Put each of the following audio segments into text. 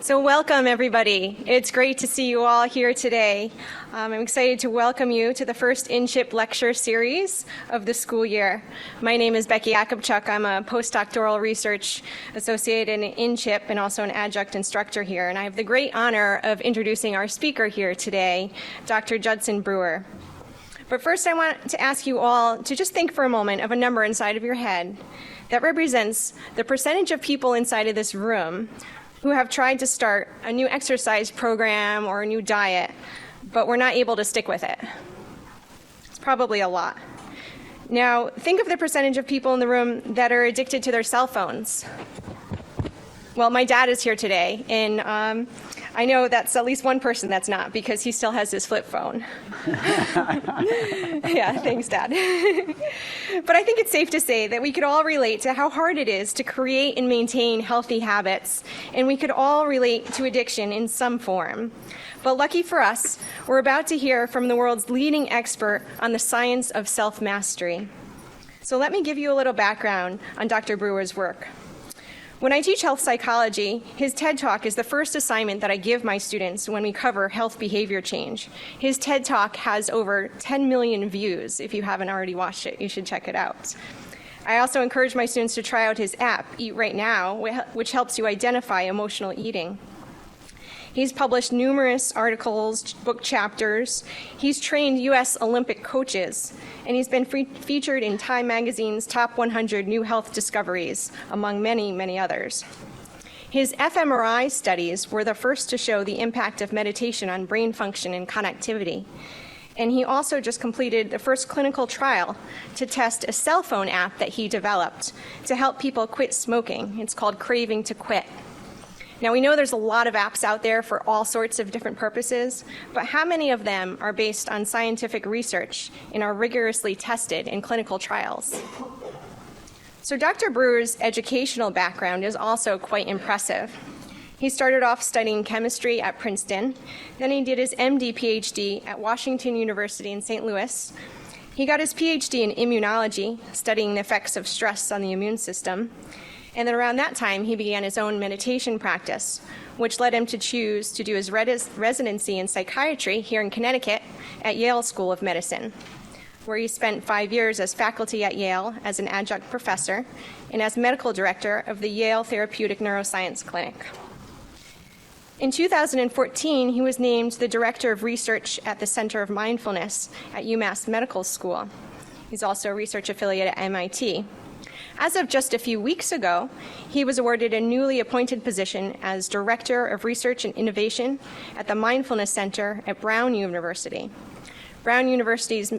So welcome, everybody. It's great to see you all here today. I'm excited to welcome you to the first InCHIP lecture series of the school year. My name is Becky Akopchuk. I'm a postdoctoral research associate in InCHIP and also an adjunct instructor here. And I have the great honor of introducing our speaker here today, Dr. Judson Brewer. But first, I want to ask you all to just think for a moment of a number inside of your head that represents the percentage of people inside of this room who have tried to start a new exercise program or a new diet, but were not able to stick with it. It's probably a lot. Now, think of the percentage of people in the room that are addicted to their cell phones. Well, my dad is here today, and I know that's at least one person that's not, because he still has his flip phone. Yeah, thanks, Dad. But I think it's safe to say that we could all relate to how hard it is to create and maintain healthy habits, and we could all relate to addiction in some form. But lucky for us, we're about to hear from the world's leading expert on the science of self-mastery. So let me give you a little background on Dr. Brewer's work. When I teach health psychology, his TED Talk is the first assignment that I give my students when we cover health behavior change. His TED Talk has over 10 million views. If you haven't already watched it, you should check it out. I also encourage my students to try out his app, Eat Right Now, which helps you identify emotional eating. He's published numerous articles, book chapters. He's trained U.S. Olympic coaches, and he's been featured in Time Magazine's Top 100 New Health Discoveries, among many, many others. His fMRI studies were the first to show the impact of meditation on brain function and connectivity. And he also just completed the first clinical trial to test a cell phone app that he developed to help people quit smoking. It's called Craving to Quit. Now, we know there's a lot of apps out there for all sorts of different purposes, but how many of them are based on scientific research and are rigorously tested in clinical trials? So Dr. Brewer's educational background is also quite impressive. He started off studying chemistry at Princeton, then he did his MD PhD at Washington University in St. Louis. He got his PhD in immunology, studying the effects of stress on the immune system. And then around that time, he began his own meditation practice, which led him to choose to do his residency in psychiatry here in Connecticut at Yale School of Medicine, where he spent 5 years as faculty at Yale as an adjunct professor and as medical director of the Yale Therapeutic Neuroscience Clinic. In 2014, he was named the director of research at the Center of Mindfulness at UMass Medical School. He's also a research affiliate at MIT. As of just a few weeks ago, he was awarded a newly appointed position as Director of Research and Innovation at the Mindfulness Center at Brown University. Brown University's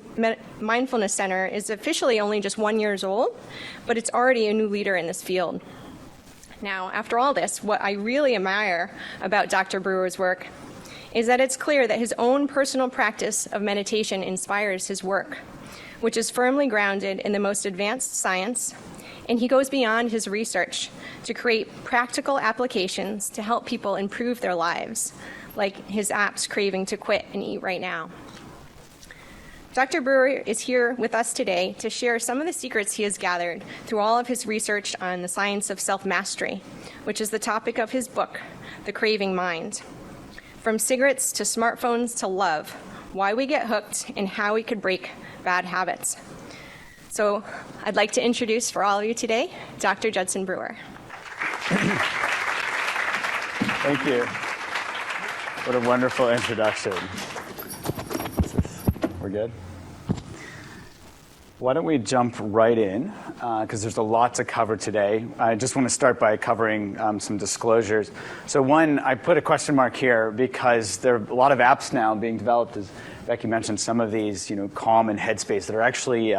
Mindfulness Center is officially only just 1 year old, but it's already a new leader in this field. Now, after all this, what I really admire about Dr. Brewer's work is that it's clear that his own personal practice of meditation inspires his work, which is firmly grounded in the most advanced science, and he goes beyond his research to create practical applications to help people improve their lives, like his apps Craving to Quit and Eat Right Now. Dr. Brewer is here with us today to share some of the secrets he has gathered through all of his research on the science of self-mastery, which is the topic of his book, The Craving Mind. From cigarettes to smartphones to love, why we get hooked and how we could break bad habits. So I'd like to introduce for all of you today, Dr. Judson Brewer. Thank you. What a wonderful introduction. We're good? Why don't we jump right in, because there's a lot to cover today. I just want to start by covering some disclosures. So one, I put a question mark here because there are a lot of apps now being developed, as Becky mentioned, some of these, Calm and Headspace that are actually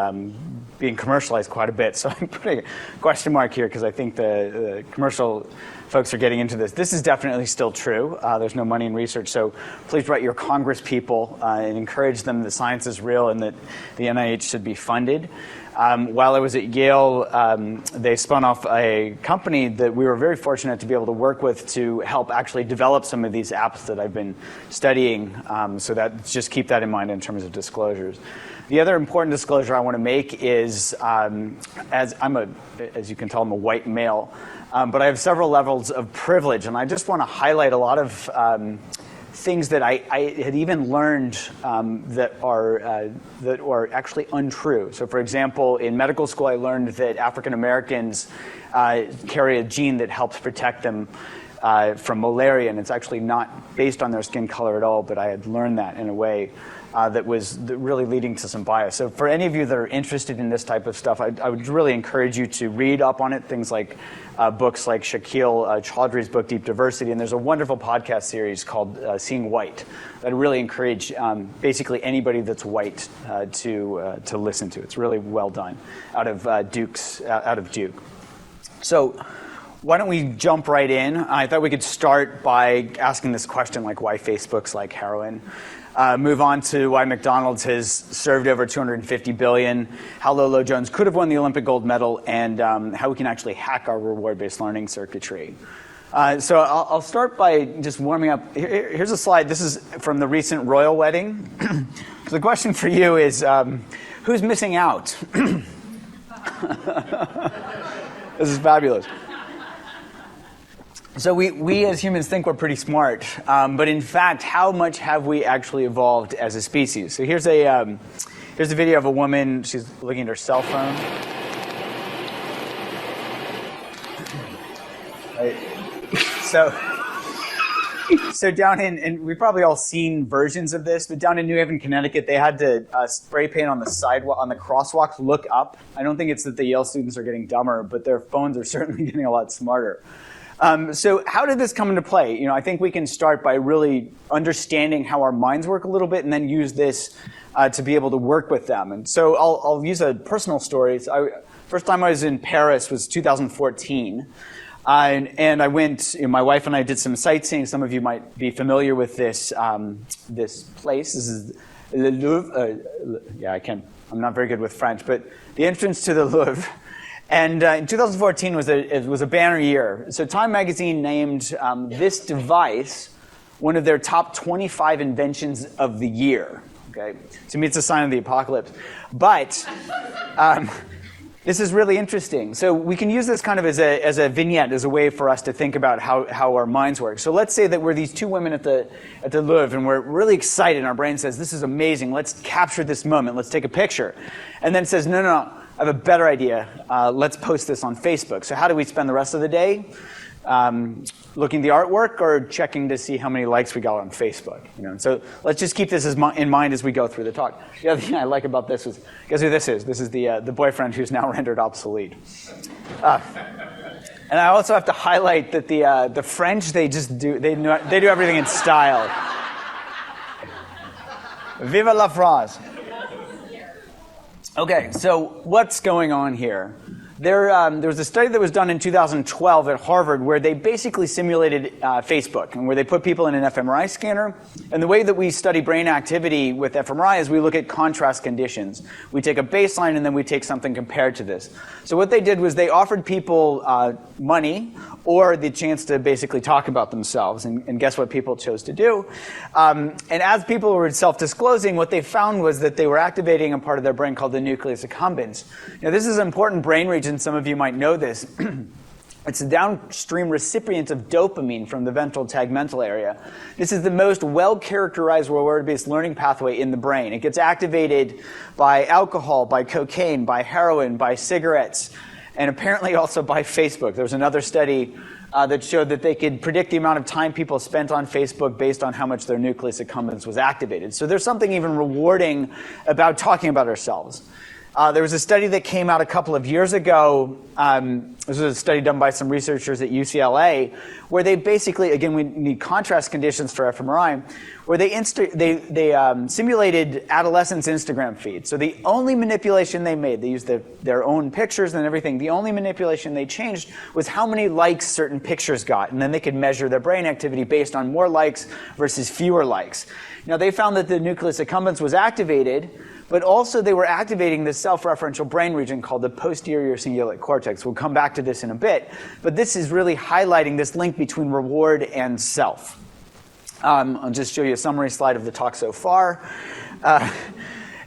being commercialized quite a bit. So I'm putting a question mark here because I think the commercial folks are getting into this. This is definitely still true. There's no money in research, so please write your Congress people and encourage them that science is real and that the NIH should be funded. While I was at Yale, they spun off a company that we were very fortunate to be able to work with to help actually develop some of these apps that I've been studying. So that just keep that in mind in terms of disclosures. The other important disclosure I want to make is, as you can tell, I'm a white male. But I have several levels of privilege, and I just want to highlight a lot of things that I had even learned that are actually untrue. So, for example, in medical school, I learned that African Americans carry a gene that helps protect them from malaria, and it's actually not based on their skin color at all, but I had learned that in a way that was really leading to some bias. So for any of you that are interested in this type of stuff, I would really encourage you to read up on it, things like books like Shaquille Chaudhry's book, Deep Diversity, and there's a wonderful podcast series called Seeing White that I really encourage basically anybody that's white to listen to. It's really well done out of Duke. So why don't we jump right in? I thought we could start by asking this question, like why Facebook's like heroin. Move on to why McDonald's has served over 250 billion, how Lolo Jones could have won the Olympic gold medal, and how we can actually hack our reward-based learning circuitry. So I'll start by just warming up. Here's a slide. This is from the recent royal wedding. So the question for you is, who's missing out? This is fabulous. So we as humans think we're pretty smart, but in fact, how much have we actually evolved as a species? So here's a video of a woman. She's looking at her cell phone. So down and we've probably all seen versions of this, but down in New Haven, Connecticut, they had to spray paint on the sidewalk, on the crosswalks, look up. I don't think it's that the Yale students are getting dumber, but their phones are certainly getting a lot smarter. So how did this come into play? I think we can start by really understanding how our minds work a little bit and then use this to be able to work with them. And so I'll use a personal story. First time I was in Paris was 2014. And I went, my wife and I did some sightseeing. Some of you might be familiar with this place. This is the Louvre. I'm not very good with French, but the entrance to the Louvre. And in 2014 it was a banner year. So Time magazine named this device one of their top 25 inventions of the year. Okay, to me it's a sign of the apocalypse. But this is really interesting. So we can use this kind of as a vignette, as a way for us to think about how our minds work. So let's say that we're these two women at the Louvre, and we're really excited, and our brain says, this is amazing, let's capture this moment, let's take a picture. And then it says, no, I have a better idea. Let's post this on Facebook. So how do we spend the rest of the day? Looking at the artwork or checking to see how many likes we got on Facebook? So let's just keep this in mind as we go through the talk. The other thing I like about this is, guess who this is? This is the boyfriend who's now rendered obsolete. And I also have to highlight that the French, they do everything in style. Vive la France. Okay, so what's going on here? There was a study that was done in 2012 at Harvard where they basically simulated Facebook, and where they put people in an fMRI scanner. And the way that we study brain activity with fMRI is we look at contrast conditions. We take a baseline and then we take something compared to this. So what they did was they offered people money or the chance to basically talk about themselves. And guess what people chose to do? And as people were self-disclosing, what they found was that they were activating a part of their brain called the nucleus accumbens. Now, this is an important brain region. Some of you might know this. It's a downstream recipient of dopamine from the ventral tegmental area. This is the most well-characterized reward-based learning pathway in the brain. It gets activated by alcohol, by cocaine, by heroin, by cigarettes, and apparently also by Facebook. There was another study that showed that they could predict the amount of time people spent on Facebook based on how much their nucleus accumbens was activated. So there's something even rewarding about talking about ourselves. There was a study that came out a couple of years ago. This was a study done by some researchers at UCLA, where they basically, again, we need contrast conditions for fMRI, where they simulated adolescents' Instagram feeds. So the only manipulation they made, they used their own pictures and everything, the only manipulation they changed was how many likes certain pictures got. And then they could measure their brain activity based on more likes versus fewer likes. Now, they found that the nucleus accumbens was activated, but also they were activating this self-referential brain region called the posterior cingulate cortex. We'll come back to this in a bit. But this is really highlighting this link between reward and self. I'll just show you a summary slide of the talk so far.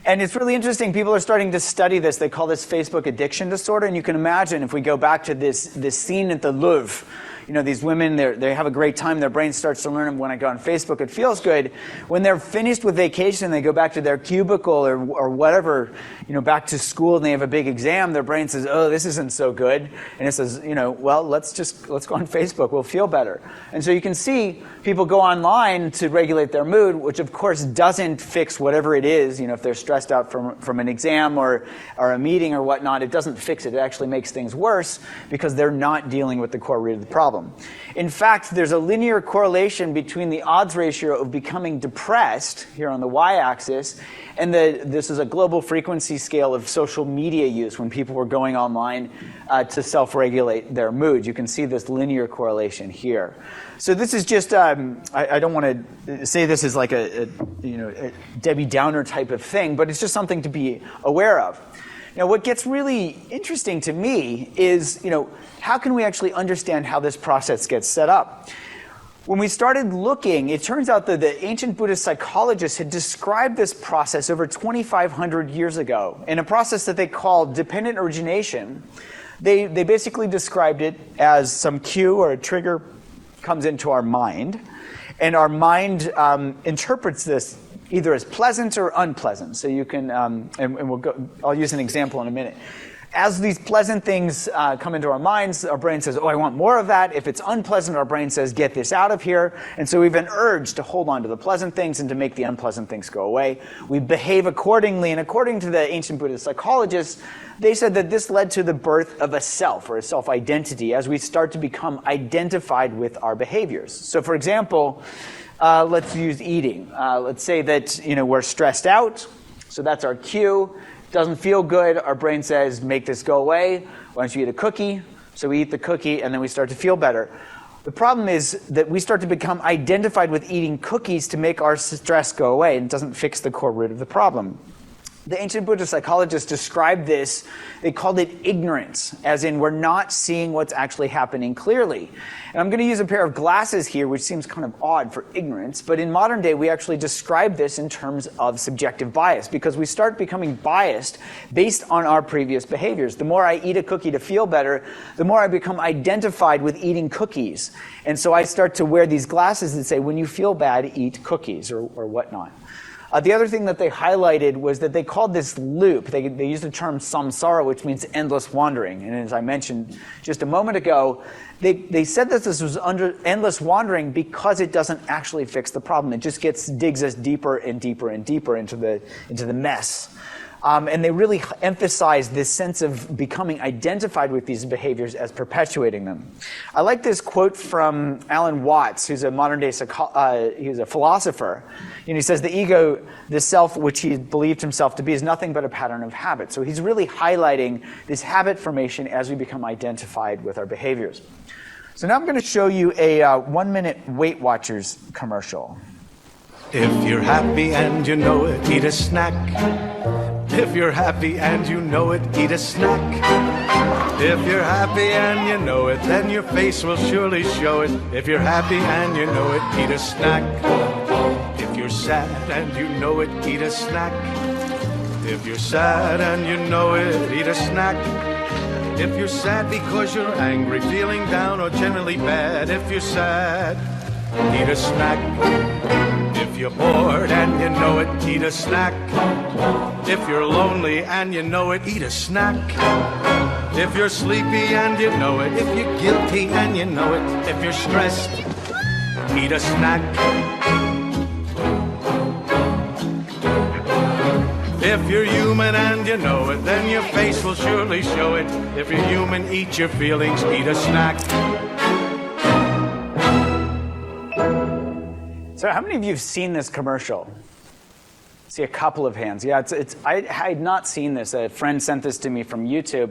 And it's really interesting. People are starting to study this. They call this Facebook addiction disorder. And you can imagine if we go back to this scene at the Louvre, these women, they have a great time. Their brain starts to learn when I go on Facebook, it feels good. When they're finished with vacation, they go back to their cubicle or whatever, back to school, and they have a big exam. Their brain says, oh, this isn't so good. And it says, well, let's go on Facebook. We'll feel better. And so you can see people go online to regulate their mood, which of course doesn't fix whatever it is. If they're stressed out from an exam or a meeting or whatnot, it doesn't fix it. It actually makes things worse because they're not dealing with the core root of the problem. In fact, there's a linear correlation between the odds ratio of becoming depressed, here on the y-axis, and this is a global frequency scale of social media use when people were going online to self-regulate their mood. You can see this linear correlation here. So this is just, I don't want to say this is like a Debbie Downer type of thing, but it's just something to be aware of. Now, what gets really interesting to me is, how can we actually understand how this process gets set up? When we started looking, it turns out that the ancient Buddhist psychologists had described this process over 2,500 years ago in a process that they called dependent origination. They basically described it as some cue or a trigger comes into our mind, and our mind interprets this either as pleasant or unpleasant. So you can, and we'll go, I'll use an example in a minute. As these pleasant things come into our minds, our brain says, oh, I want more of that. If it's unpleasant, our brain says, get this out of here. And so we have an urge to hold on to the pleasant things and to make the unpleasant things go away. We behave accordingly. And according to the ancient Buddhist psychologists, they said that this led to the birth of a self or a self-identity as we start to become identified with our behaviors. So for example, let's use eating. Let's say that we're stressed out. So that's our cue. Doesn't feel good, our brain says, make this go away. Why don't you eat a cookie? So we eat the cookie, and then we start to feel better. The problem is that we start to become identified with eating cookies to make our stress go away, and it doesn't fix the core root of the problem. The ancient Buddhist psychologists described this, they called it ignorance, as in we're not seeing what's actually happening clearly. And I'm going to use a pair of glasses here, which seems kind of odd for ignorance, but in modern day we actually describe this in terms of subjective bias, because we start becoming biased based on our previous behaviors. The more I eat a cookie to feel better, the more I become identified with eating cookies. And so I start to wear these glasses that say, when you feel bad, eat cookies or whatnot. The other thing that they highlighted was that they called this loop. They used the term samsara, which means endless wandering. And as I mentioned just a moment ago, they said that this was under endless wandering because it doesn't actually fix the problem. It just digs us deeper and deeper and deeper into the mess. And they really emphasize this sense of becoming identified with these behaviors as perpetuating them. I like this quote from Alan Watts, who's a modern-day he's a philosopher. He says, the ego, the self which he believed himself to be, is nothing but a pattern of habit. So he's really highlighting this habit formation as we become identified with our behaviors. So now I'm going to show you a 1-minute Weight Watchers commercial. If you're happy and you know it, eat a snack. If you're happy and you know it, eat a snack. If you're happy and you know it, then your face will surely show it. If you're happy and you know it, eat a snack. If you're sad and you know it, eat a snack. If you're sad and you know it, eat a snack. If you're sad because you're angry, feeling down, or generally bad, if you're sad, eat a snack. If you're bored and you know it, eat a snack. If you're lonely and you know it, eat a snack. If you're sleepy and you know it, if you're guilty and you know it, if you're stressed, eat a snack. If you're human and you know it, then your face will surely show it. If you're human, eat your feelings, eat a snack. So how many of you have seen this commercial? See a couple of hands. Yeah, I had not seen this. A friend sent this to me from YouTube.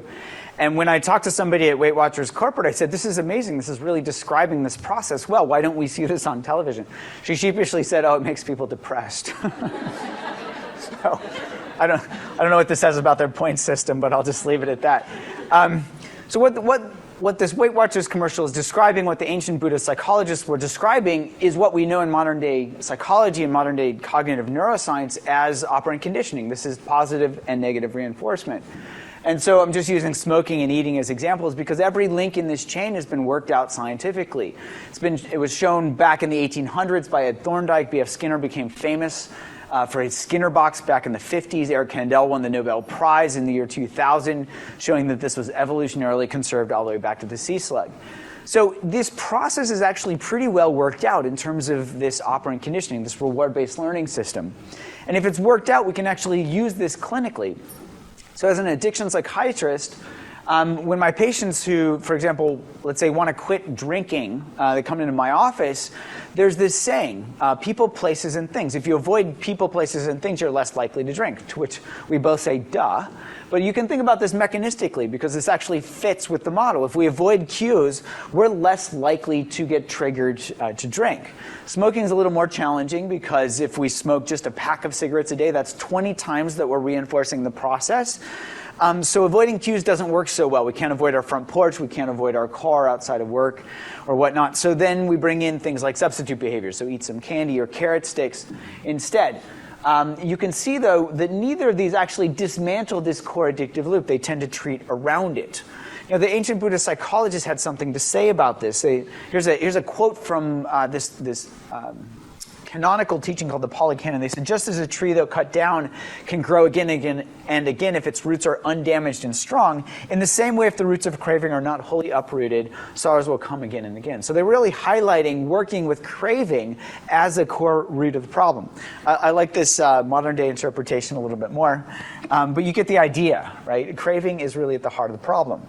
And when I talked to somebody at Weight Watchers Corporate, I said, this is amazing. This is really describing this process well. Why don't we see this on television? She sheepishly said, oh, it makes people depressed. So I don't know what this says about their point system, but I'll just leave it at that. So what what this Weight Watchers commercial is describing, what the ancient Buddhist psychologists were describing, is what we know in modern day psychology and modern day cognitive neuroscience as operant conditioning. This is positive and negative reinforcement. And so I'm just using smoking and eating as examples because every link in this chain has been worked out scientifically. It was shown back in the 1800s by Ed Thorndike. B.F. Skinner became famous for his Skinner box back in the 50s. Eric Kandel won the Nobel Prize in the year 2000, showing that this was evolutionarily conserved all the way back to the sea slug. So this process is actually pretty well worked out in terms of this operant conditioning, this reward-based learning system. And if it's worked out, we can actually use this clinically. So as an addiction psychiatrist, when my patients who, for example, let's say want to quit drinking, they come into my office, there's this saying, people, places, and things. If you avoid people, places, and things, you're less likely to drink, to which we both say, duh. But you can think about this mechanistically because this actually fits with the model. If we avoid cues, we're less likely to get triggered to drink. Smoking is a little more challenging because if we smoke just a pack of cigarettes a day, that's 20 times that we're reinforcing the process. So avoiding cues doesn't work so well. We can't avoid our front porch. We can't avoid our car outside of work or whatnot. So then we bring in things like substitute behaviors. So eat some candy or carrot sticks instead. You can see, though, that neither of these actually dismantle this core addictive loop. They tend to treat around it. You know, the ancient Buddhist psychologists had something to say about this. Here's a quote from this canonical teaching called the Polycanon. They said, just as a tree, though cut down, can grow again and again if its roots are undamaged and strong, in the same way if the roots of craving are not wholly uprooted, sorrows will come again and again. So they're really highlighting working with craving as a core root of the problem. I like this modern day interpretation a little bit more, but you get the idea, right? Craving is really at the heart of the problem.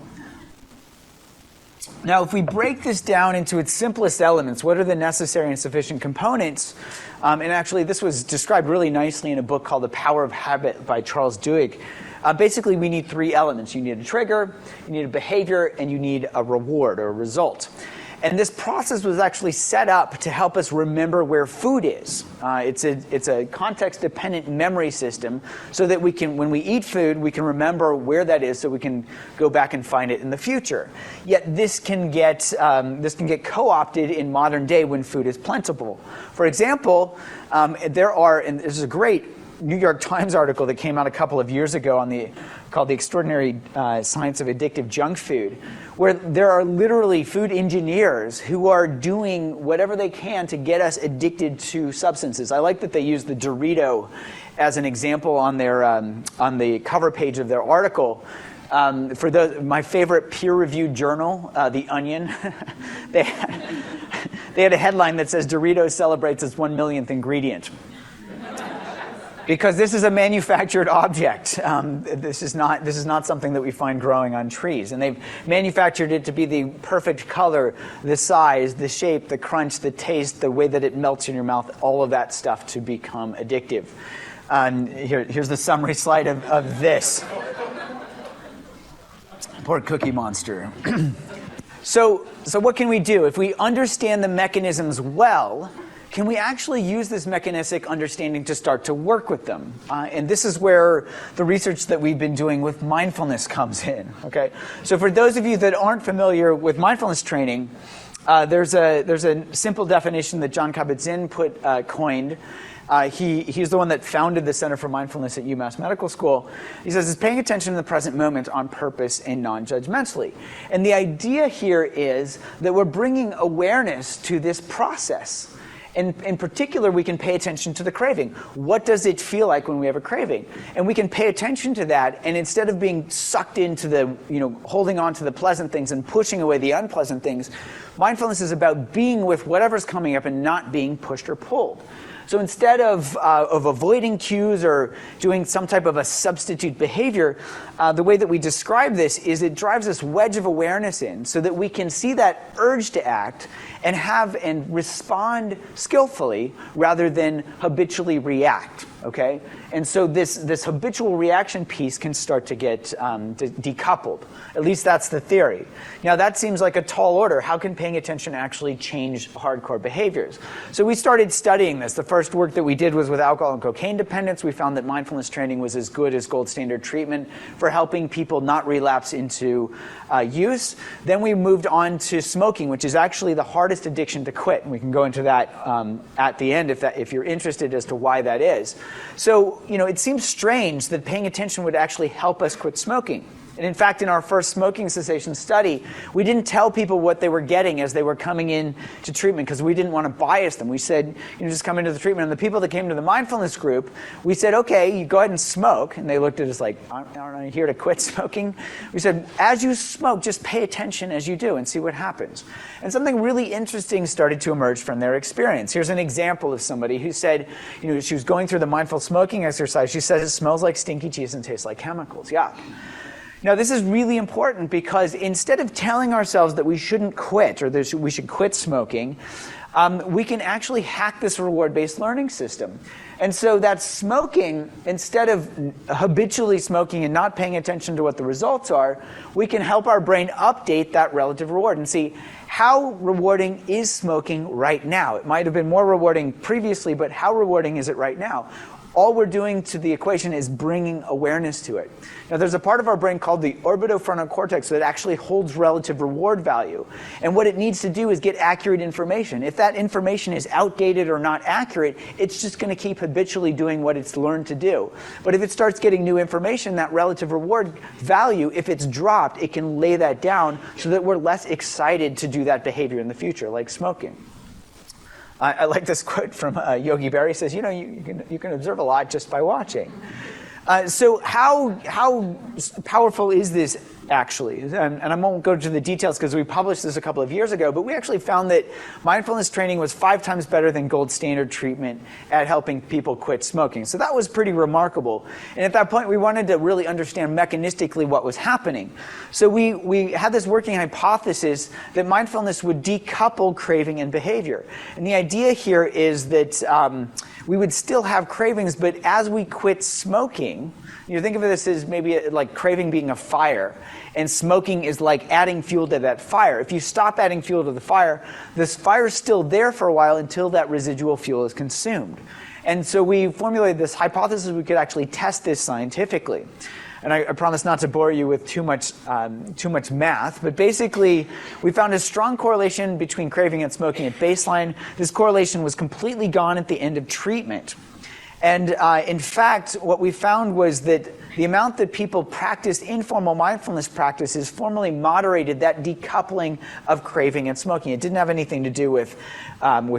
Now, if we break this down into its simplest elements, what are the necessary and sufficient components? And actually, this was described really nicely in a book called The Power of Habit by Charles Duhigg. Basically, we need three elements. You need a trigger, you need a behavior, and you need a reward or a result. And this process was actually set up to help us remember where food is. It's a context-dependent memory system so that we can, when we eat food, we can remember where that is so we can go back and find it in the future. Yet this can get co-opted in modern day when food is plentiful. For example, and this is a great New York Times article that came out a couple of years ago called The Extraordinary Science of Addictive Junk Food, where there are literally food engineers who are doing whatever they can to get us addicted to substances. I like that they use the Dorito as an example on the cover page of their article. For my favorite peer-reviewed journal, The Onion, they had a headline that says Doritos celebrates its 1 millionth ingredient. Because this is a manufactured object. This is not something that we find growing on trees. And they've manufactured it to be the perfect color, the size, the shape, the crunch, the taste, the way that it melts in your mouth, all of that stuff to become addictive. Here's the summary slide of this. Poor Cookie Monster. So what can we do? If we understand the mechanisms well, can we actually use this mechanistic understanding to start to work with them? And this is where the research that we've been doing with mindfulness comes in. Okay, so for those of you that aren't familiar with mindfulness training, there's a simple definition that Jon Kabat-Zinn coined. He's the one that founded the Center for Mindfulness at UMass Medical School. He says it's paying attention to the present moment on purpose and non-judgmentally. And the idea here is that we're bringing awareness to this process. In particular, we can pay attention to the craving. What does it feel like when we have a craving? And we can pay attention to that, and instead of being sucked into holding on to the pleasant things and pushing away the unpleasant things, mindfulness is about being with whatever's coming up and not being pushed or pulled. So instead of avoiding cues or doing some type of a substitute behavior, the way that we describe this is it drives this wedge of awareness in so that we can see that urge to act and respond skillfully rather than habitually react. okay? And so this habitual reaction piece can start to get decoupled. At least that's the theory. Now that seems like a tall order. How can paying attention actually change hardcore behaviors? So we started studying this. The first work that we did was with alcohol and cocaine dependence. We found that mindfulness training was as good as gold standard treatment for helping people not relapse into use. Then we moved on to smoking, which is actually the hardest addiction to quit. And we can go into that at the end if you're interested as to why that is. So, it seems strange that paying attention would actually help us quit smoking. And in fact, in our first smoking cessation study, we didn't tell people what they were getting as they were coming in to treatment because we didn't want to bias them. We said, just come into the treatment. And the people that came to the mindfulness group, we said, okay, you go ahead and smoke. And they looked at us like, aren't I here to quit smoking? We said, as you smoke, just pay attention as you do and see what happens. And something really interesting started to emerge from their experience. Here's an example of somebody who said, she was going through the mindful smoking exercise. She says it smells like stinky cheese and tastes like chemicals. Yuck. Now, this is really important because instead of telling ourselves that we shouldn't quit or that we should quit smoking, we can actually hack this reward-based learning system. And so that smoking, instead of habitually smoking and not paying attention to what the results are, we can help our brain update that relative reward and see how rewarding is smoking right now. It might have been more rewarding previously, but how rewarding is it right now? All we're doing to the equation is bringing awareness to it. Now, there's a part of our brain called the orbitofrontal cortex that actually holds relative reward value. And what it needs to do is get accurate information. If that information is outdated or not accurate, it's just going to keep habitually doing what it's learned to do. But if it starts getting new information, that relative reward value, if it's dropped, it can lay that down so that we're less excited to do that behavior in the future, like smoking. I like this quote from Yogi Berra. He says, you can observe a lot just by watching. So how powerful is this actually? And I won't go into the details because we published this a couple of years ago, but we actually found that mindfulness training was 5 times better than gold standard treatment at helping people quit smoking. So that was pretty remarkable. And at that point, we wanted to really understand mechanistically what was happening. So we had this working hypothesis that mindfulness would decouple craving and behavior. And the idea here is that we would still have cravings, but as we quit smoking, think of this as maybe like craving being a fire, and smoking is like adding fuel to that fire. If you stop adding fuel to the fire, this fire is still there for a while until that residual fuel is consumed. And so we formulated this hypothesis we could actually test this scientifically. And I promise not to bore you with too much math, but basically we found a strong correlation between craving and smoking at baseline. This correlation was completely gone at the end of treatment. And in fact, what we found was that the amount that people practiced informal mindfulness practices formally moderated that decoupling of craving and smoking. It didn't have anything to do with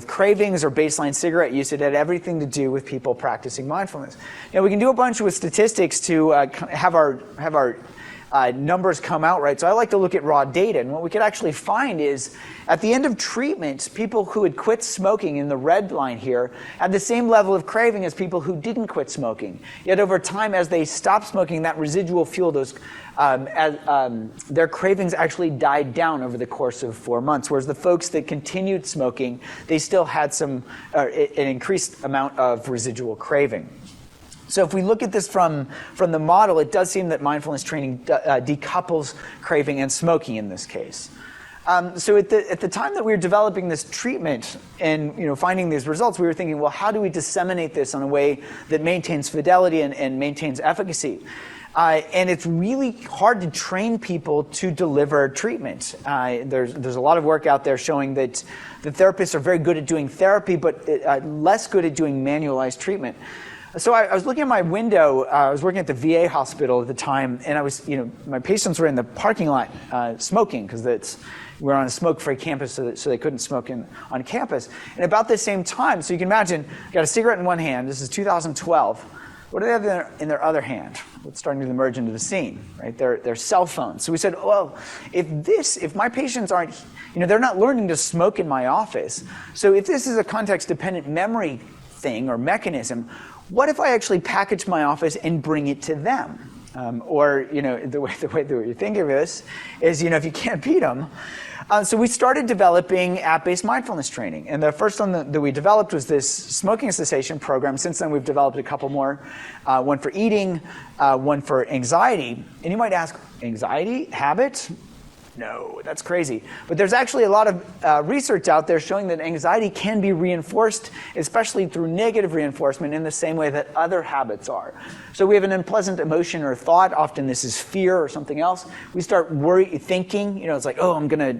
cravings or baseline cigarette use. It had everything to do with people practicing mindfulness. Now, we can do a bunch with statistics to have our numbers come out right. So I like to look at raw data. And what we could actually find is at the end of treatment, people who had quit smoking in the red line here had the same level of craving as people who didn't quit smoking. Yet over time, as they stopped smoking, that residual fuel, their cravings actually died down over the course of 4 months. Whereas the folks that continued smoking, they still had an increased amount of residual craving. So if we look at this from the model, it does seem that mindfulness training decouples craving and smoking in this case. So at the time that we were developing this treatment and finding these results, we were thinking, well, how do we disseminate this in a way that maintains fidelity and maintains efficacy? And it's really hard to train people to deliver treatment. There's a lot of work out there showing that the therapists are very good at doing therapy, but less good at doing manualized treatment. So I was looking at my window. I was working at the VA hospital at the time, and my patients were in the parking lot smoking because we're on a smoke-free campus, so they couldn't smoke on campus. And about the same time, so you can imagine, got a cigarette in one hand. This is 2012. What do they have in their other hand? What's starting to emerge into the scene, right? Their cell phones. So we said, well, if my patients aren't, they're not learning to smoke in my office. So if this is a context-dependent memory thing or mechanism, what if I actually package my office and bring it to them? Or the way that you think of this is, if you can't beat them, So we started developing app-based mindfulness training. And the first one that we developed was this smoking cessation program. Since then, we've developed a couple more, one for eating, one for anxiety. And you might ask, anxiety? Habit? No, that's crazy. But there's actually a lot of research out there showing that anxiety can be reinforced, especially through negative reinforcement, in the same way that other habits are. So we have an unpleasant emotion or thought. Often this is fear or something else. We start thinking. It's like, oh, I'm gonna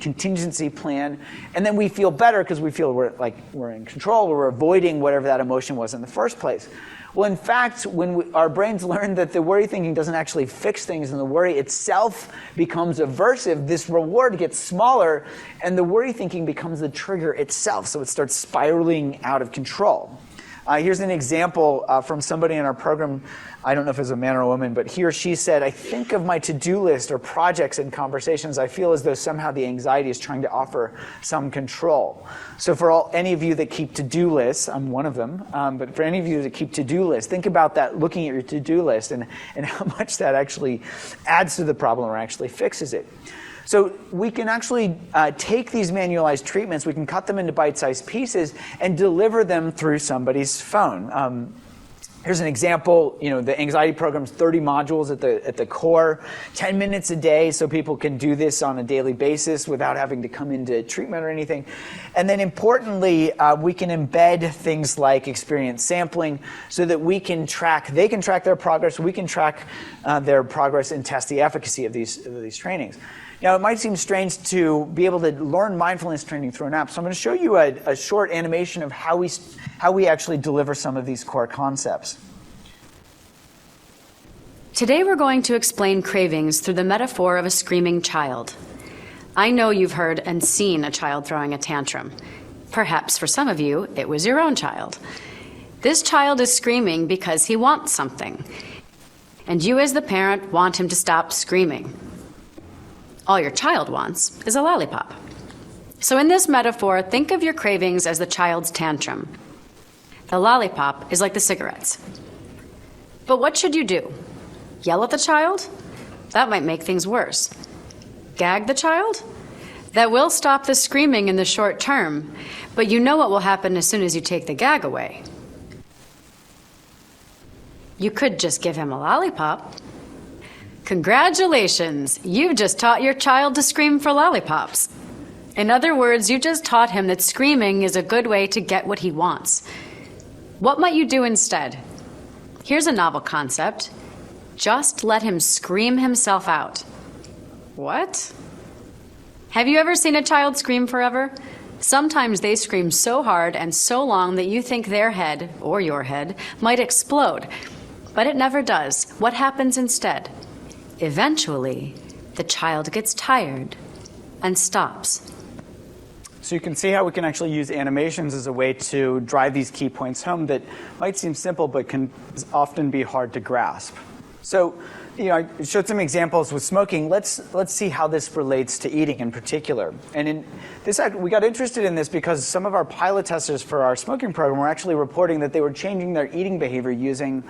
contingency plan, and then we feel better because we feel we're in control. We're avoiding whatever that emotion was in the first place. Well, in fact, when our brains learn that the worry thinking doesn't actually fix things and the worry itself becomes aversive, this reward gets smaller and the worry thinking becomes the trigger itself. So it starts spiraling out of control. Here's an example from somebody in our program. I don't know if it was a man or a woman, but he or she said, I think of my to-do list or projects and conversations. I feel as though somehow the anxiety is trying to offer some control. So for any of you that keep to-do lists, I'm one of them, but for any of you that keep to-do lists, think about that, looking at your to-do list and how much that actually adds to the problem or actually fixes it. So we can actually take these manualized treatments, we can cut them into bite-sized pieces and deliver them through somebody's phone. Here's an example. The anxiety program's 30 modules at the core, 10 minutes a day, so people can do this on a daily basis without having to come into treatment or anything. And then importantly, we can embed things like experience sampling so that they can track their progress, we can track their progress and test the efficacy of these trainings. Now, it might seem strange to be able to learn mindfulness training through an app, so I'm going to show you a short animation of how we actually deliver some of these core concepts. Today we're going to explain cravings through the metaphor of a screaming child. I know you've heard and seen a child throwing a tantrum. Perhaps for some of you, it was your own child. This child is screaming because he wants something, and you as the parent want him to stop screaming. All your child wants is a lollipop. So in this metaphor, think of your cravings as the child's tantrum. The lollipop is like the cigarettes. But what should you do? Yell at the child? That might make things worse. Gag the child? That will stop the screaming in the short term, but you know what will happen as soon as you take the gag away. You could just give him a lollipop. Congratulations! You've just taught your child to scream for lollipops. In other words, you just taught him that screaming is a good way to get what he wants. What might you do instead? Here's a novel concept. Just let him scream himself out. What? Have you ever seen a child scream forever? Sometimes they scream so hard and so long that you think their head, or your head, might explode. But it never does. What happens instead? Eventually, the child gets tired and stops. So you can see how we can actually use animations as a way to drive these key points home that might seem simple but can often be hard to grasp. So, I showed some examples with smoking. Let's see how this relates to eating in particular. And we got interested in this because some of our pilot testers for our smoking program were actually reporting that they were changing their eating behavior using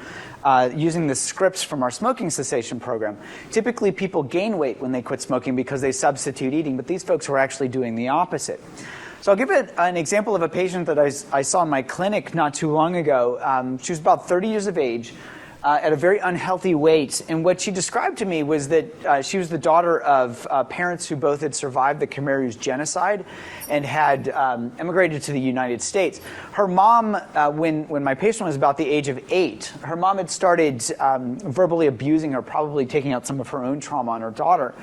the scripts from our smoking cessation program. Typically, people gain weight when they quit smoking because they substitute eating, but these folks were actually doing the opposite. So I'll give an example of a patient that I saw in my clinic not too long ago. She was about 30 years of age. At a very unhealthy weight. And what she described to me was that she was the daughter of parents who both had survived the Khmer Rouge genocide and had emigrated to the United States. Her mom, when my patient was about the age of 8, her mom had started verbally abusing her, probably taking out some of her own trauma on her daughter.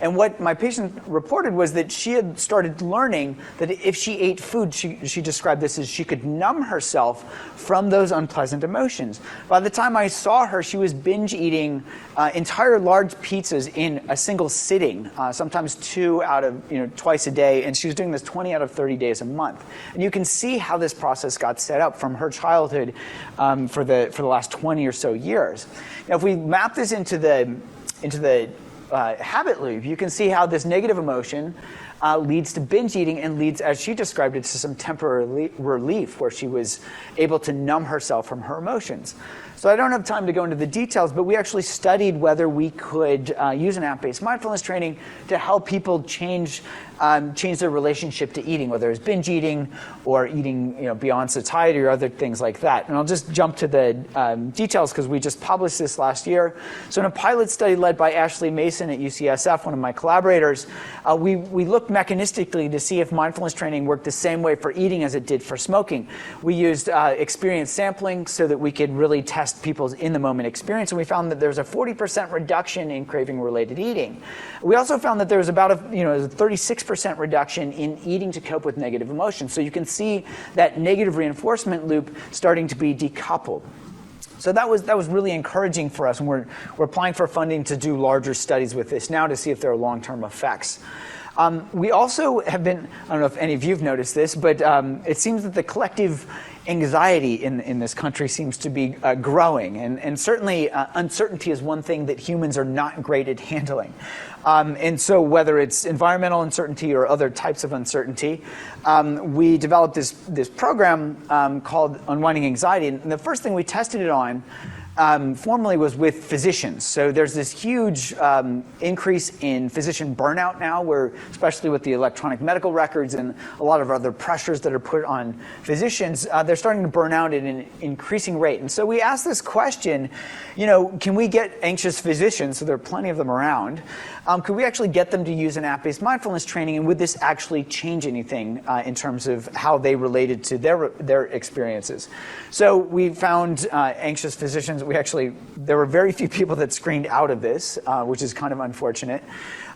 And what my patient reported was that she had started learning that if she ate food, she described this as she could numb herself from those unpleasant emotions. By the time I saw her, she was binge eating entire large pizzas in a single sitting, sometimes twice a day, and she was doing this 20 out of 30 days a month. And you can see how this process got set up from her childhood for the last 20 or so years. Now, if we map this into the habit loop, you can see how this negative emotion leads to binge eating and leads, as she described it, to some temporary relief where she was able to numb herself from her emotions. So I don't have time to go into the details, but we actually studied whether we could use an app-based mindfulness training to help people change their relationship to eating, whether it's binge eating or eating beyond satiety or other things like that. And I'll just jump to the details because we just published this last year. So in a pilot study led by Ashley Mason at UCSF, one of my collaborators, we looked mechanistically to see if mindfulness training worked the same way for eating as it did for smoking. We used experience sampling so that we could really test people's in-the-moment experience, and we found that there's a 40% reduction in craving-related eating. We also found that there's about a 36% reduction in eating to cope with negative emotions. So you can see that negative reinforcement loop starting to be decoupled. So that was really encouraging for us, and we're applying for funding to do larger studies with this now to see if there are long-term effects. We also have been, I don't know if any of you have noticed this, but it seems that the collective anxiety in this country seems to be growing. And certainly uncertainty is one thing that humans are not great at handling. And so whether it's environmental uncertainty or other types of uncertainty, we developed this program called Unwinding Anxiety. And the first thing we tested it on formally was with physicians. So there's this huge increase in physician burnout now, where especially with the electronic medical records and a lot of other pressures that are put on physicians, they're starting to burn out at an increasing rate. And so we asked this question, can we get anxious physicians, so there are plenty of them around, could we actually get them to use an app-based mindfulness training, and would this actually change anything in terms of how they related to their experiences? So we found anxious physicians. There were very few people that screened out of this, which is kind of unfortunate.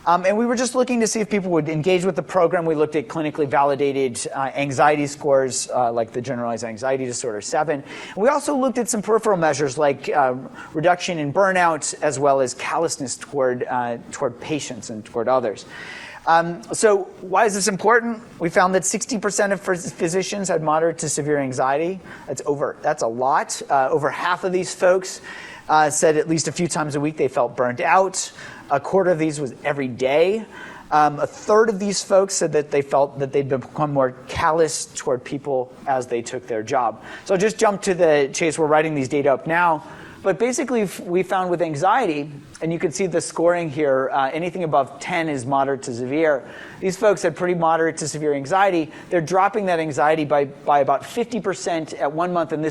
And we were just looking to see if people would engage with the program. We looked at clinically validated anxiety scores, like the Generalized Anxiety Disorder 7. And we also looked at some peripheral measures like reduction in burnout, as well as callousness toward patients and toward others. So why is this important? We found that 60% of physicians had moderate to severe anxiety. That's a lot. Over half of these folks said at least a few times a week they felt burnt out. A quarter of these was every day. A third of these folks said that they felt that they'd become more callous toward people as they took their job. So I'll just jump to the chase. We're writing these data up now. But basically, we found with anxiety, and you can see the scoring here, anything above 10 is moderate to severe. These folks had pretty moderate to severe anxiety. They're dropping that anxiety by about 50% at 1 month, and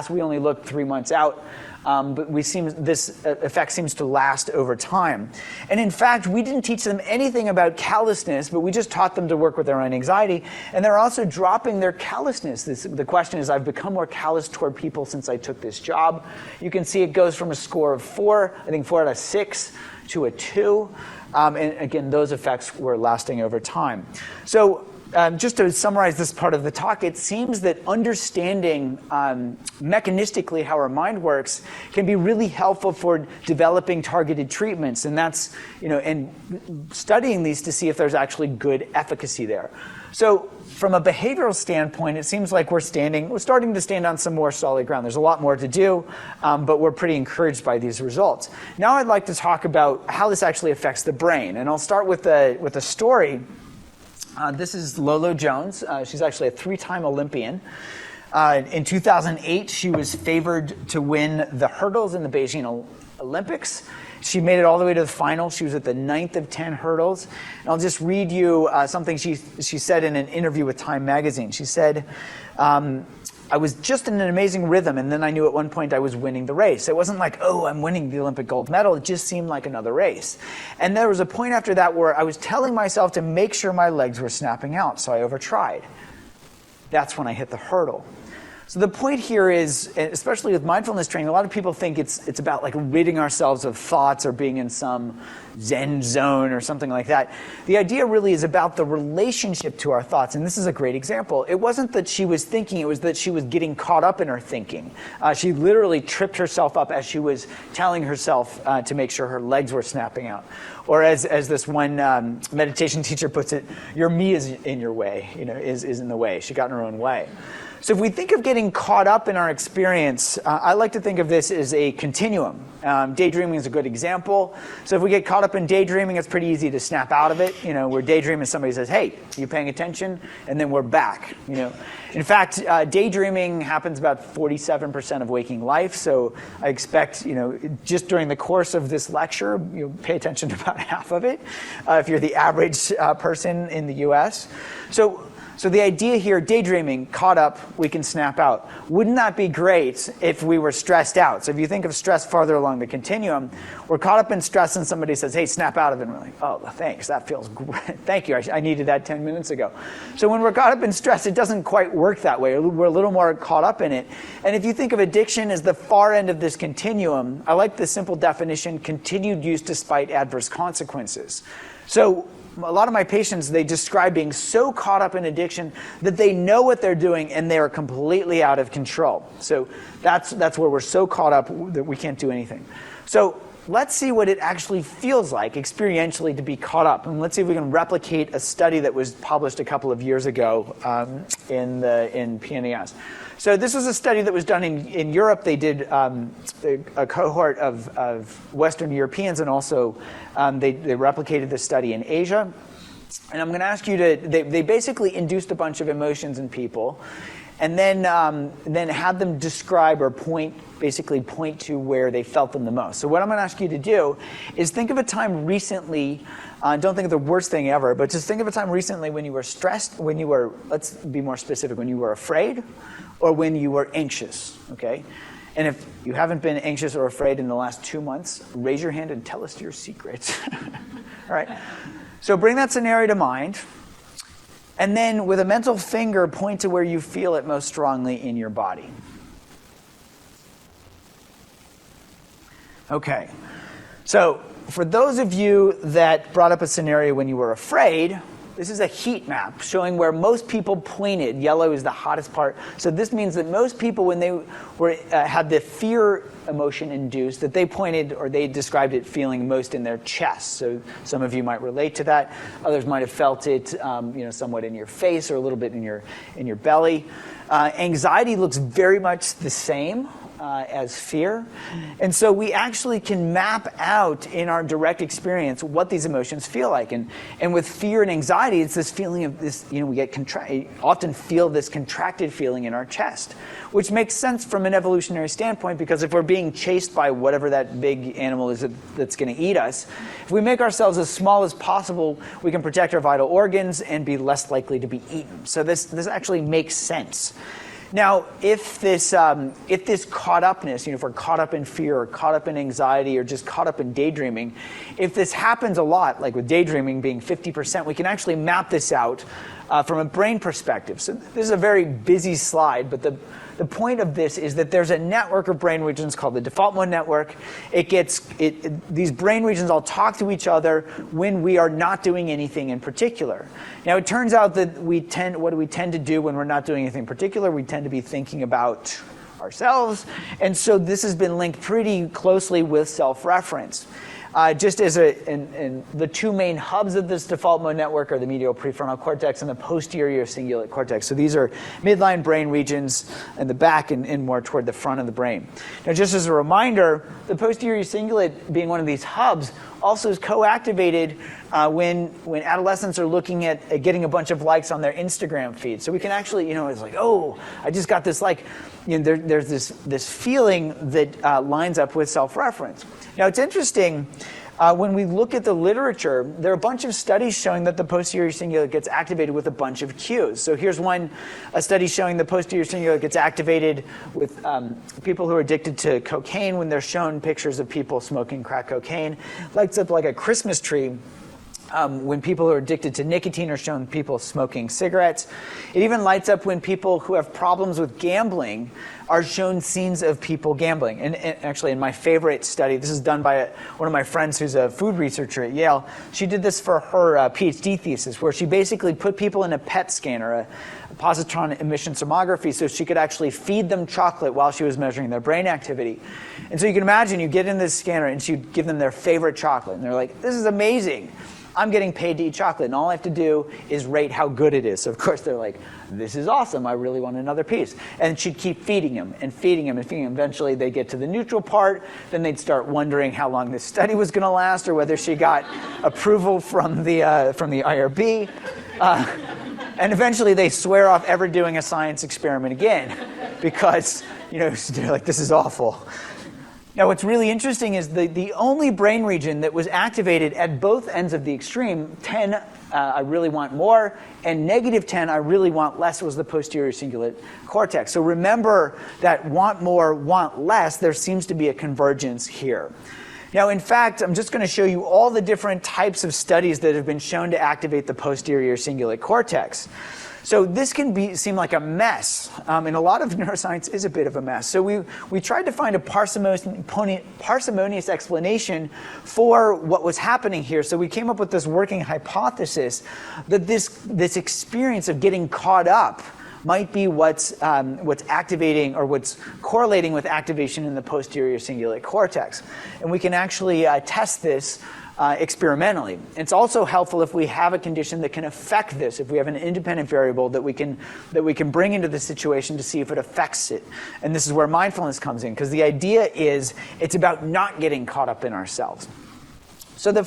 we only looked 3 months out. But this effect seems to last over time. And in fact, we didn't teach them anything about callousness, but we just taught them to work with their own anxiety. And they're also dropping their callousness. The question is, I've become more callous toward people since I took this job. You can see it goes from a score of 4, I think 4 out of 6, to a 2. And again, those effects were lasting over time. So just to summarize this part of the talk, it seems that understanding mechanistically how our mind works can be really helpful for developing targeted treatments, and that's and studying these to see if there's actually good efficacy there. So from a behavioral standpoint, it seems like we're starting to stand on some more solid ground. There's a lot more to do, but we're pretty encouraged by these results. Now I'd like to talk about how this actually affects the brain, and I'll start with a story. This is Lolo Jones. She's actually a 3-time Olympian. In 2008, she was favored to win the hurdles in the Beijing Olympics. She made it all the way to the final. She was at the 9th of 10 hurdles. And I'll just read you something she said in an interview with Time magazine. She said, I was just in an amazing rhythm, and then I knew at one point I was winning the race. It wasn't like, oh, I'm winning the Olympic gold medal. It just seemed like another race. And there was a point after that where I was telling myself to make sure my legs were snapping out, so I overtried. That's when I hit the hurdle. So the point here is, especially with mindfulness training, a lot of people think it's about like ridding ourselves of thoughts or being in some Zen zone or something like that. The idea really is about the relationship to our thoughts, and this is a great example. It wasn't that she was thinking, it was that she was getting caught up in her thinking. She literally tripped herself up as she was telling herself to make sure her legs were snapping out. Or as this one meditation teacher puts it, your me is in your way, is in the way. She got in her own way. So if we think of getting caught up in our experience, I like to think of this as a continuum. Daydreaming is a good example. So if we get caught up in daydreaming, it's pretty easy to snap out of it. We're daydreaming, somebody says, hey, you paying attention? And then we're back. In fact, daydreaming happens about 47% of waking life. So I expect, just during the course of this lecture, you'll pay attention to about half of it, if you're the average person in the US. So the idea here, daydreaming, caught up, we can snap out. Wouldn't that be great if we were stressed out? So if you think of stress farther along the continuum, we're caught up in stress and somebody says, hey, snap out of it. And we're like, oh, thanks, that feels great. Thank you, I needed that 10 minutes ago. So when we're caught up in stress, it doesn't quite work that way. We're a little more caught up in it. And if you think of addiction as the far end of this continuum, I like the simple definition, continued use despite adverse consequences. So a lot of my patients, they describe being so caught up in addiction that they know what they're doing and they are completely out of control. So that's where we're so caught up that we can't do anything. So let's see what it actually feels like experientially to be caught up. And let's see if we can replicate a study that was published a couple of years ago in PNAS. So this was a study that was done in Europe. They did a cohort of Western Europeans, and also they replicated this study in Asia. And I'm going to ask you to, they basically induced a bunch of emotions in people, and then had them describe or point to where they felt them the most. So what I'm going to ask you to do is think of a time recently, don't think of the worst thing ever, but just think of a time recently when you were stressed, when you were, let's be more specific, when you were afraid, or when you were anxious, okay? And if you haven't been anxious or afraid in the last 2 months, raise your hand and tell us your secrets. All right? So bring that scenario to mind, and then with a mental finger, point to where you feel it most strongly in your body. Okay. So for those of you that brought up a scenario when you were afraid, this is a heat map showing where most people pointed. Yellow is the hottest part. So this means that most people, when they had the fear emotion induced, that they pointed or they described it feeling most in their chest. So some of you might relate to that. Others might have felt it, somewhat in your face or a little bit in your belly. Anxiety looks very much the same as fear. And so we actually can map out in our direct experience what these emotions feel like. And with fear and anxiety, it's this feeling of this, we often feel this contracted feeling in our chest, which makes sense from an evolutionary standpoint, because if we're being chased by whatever that big animal is that's going to eat us, if we make ourselves as small as possible, we can protect our vital organs and be less likely to be eaten. So this actually makes sense. Now, if this caught upness, if we're caught up in fear or caught up in anxiety or just caught up in daydreaming, if this happens a lot, like with daydreaming being 50%, we can actually map this out from a brain perspective. So this is a very busy slide, but the point of this is that there's a network of brain regions called the default mode network. These brain regions all talk to each other when we are not doing anything in particular. Now, it turns out that what do we tend to do when we're not doing anything in particular? We tend to be thinking about ourselves. And so this has been linked pretty closely with self-reference. Just as the two main hubs of this default mode network are the medial prefrontal cortex and the posterior cingulate cortex. So these are midline brain regions in the back and more toward the front of the brain. Now, just as a reminder, the posterior cingulate, being one of these hubs, also is co-activated when adolescents are looking at getting a bunch of likes on their Instagram feed. So we can actually, it's like, oh, I just got this like. There's this feeling that lines up with self-reference. Now, it's interesting, when we look at the literature, there are a bunch of studies showing that the posterior cingulate gets activated with a bunch of cues. So here's a study showing the posterior cingulate gets activated with people who are addicted to cocaine when they're shown pictures of people smoking crack cocaine. Lights up like a Christmas tree. When people who are addicted to nicotine are shown people smoking cigarettes. It even lights up when people who have problems with gambling are shown scenes of people gambling. And actually, in my favorite study, this is done by one of my friends who's a food researcher at Yale. She did this for her PhD thesis, where she basically put people in a PET scanner, a positron emission tomography, so she could actually feed them chocolate while she was measuring their brain activity. And so you can imagine, you get in this scanner and she'd give them their favorite chocolate, and they're like, this is amazing. I'm getting paid to eat chocolate, and all I have to do is rate how good it is. So of course they're like, this is awesome, I really want another piece. And she'd keep feeding him and feeding him and feeding him. Eventually they get to the neutral part, then they'd start wondering how long this study was going to last or whether she got approval from the IRB. And eventually they swear off ever doing a science experiment again because, they're like, this is awful. Now, what's really interesting is the only brain region that was activated at both ends of the extreme, 10, I really want more, and negative 10, I really want less, was the posterior cingulate cortex. So remember that want more, want less, there seems to be a convergence here. Now, in fact, I'm just going to show you all the different types of studies that have been shown to activate the posterior cingulate cortex. So this can seem like a mess, and a lot of neuroscience is a bit of a mess. So we tried to find a parsimonious explanation for what was happening here. So we came up with this working hypothesis that this experience of getting caught up might be what's activating or what's correlating with activation in the posterior cingulate cortex. And we can actually test this experimentally. It's also helpful if we have a condition that can affect this, if we have an independent variable that we can bring into the situation to see if it affects it. And this is where mindfulness comes in, because the idea is it's about not getting caught up in ourselves. So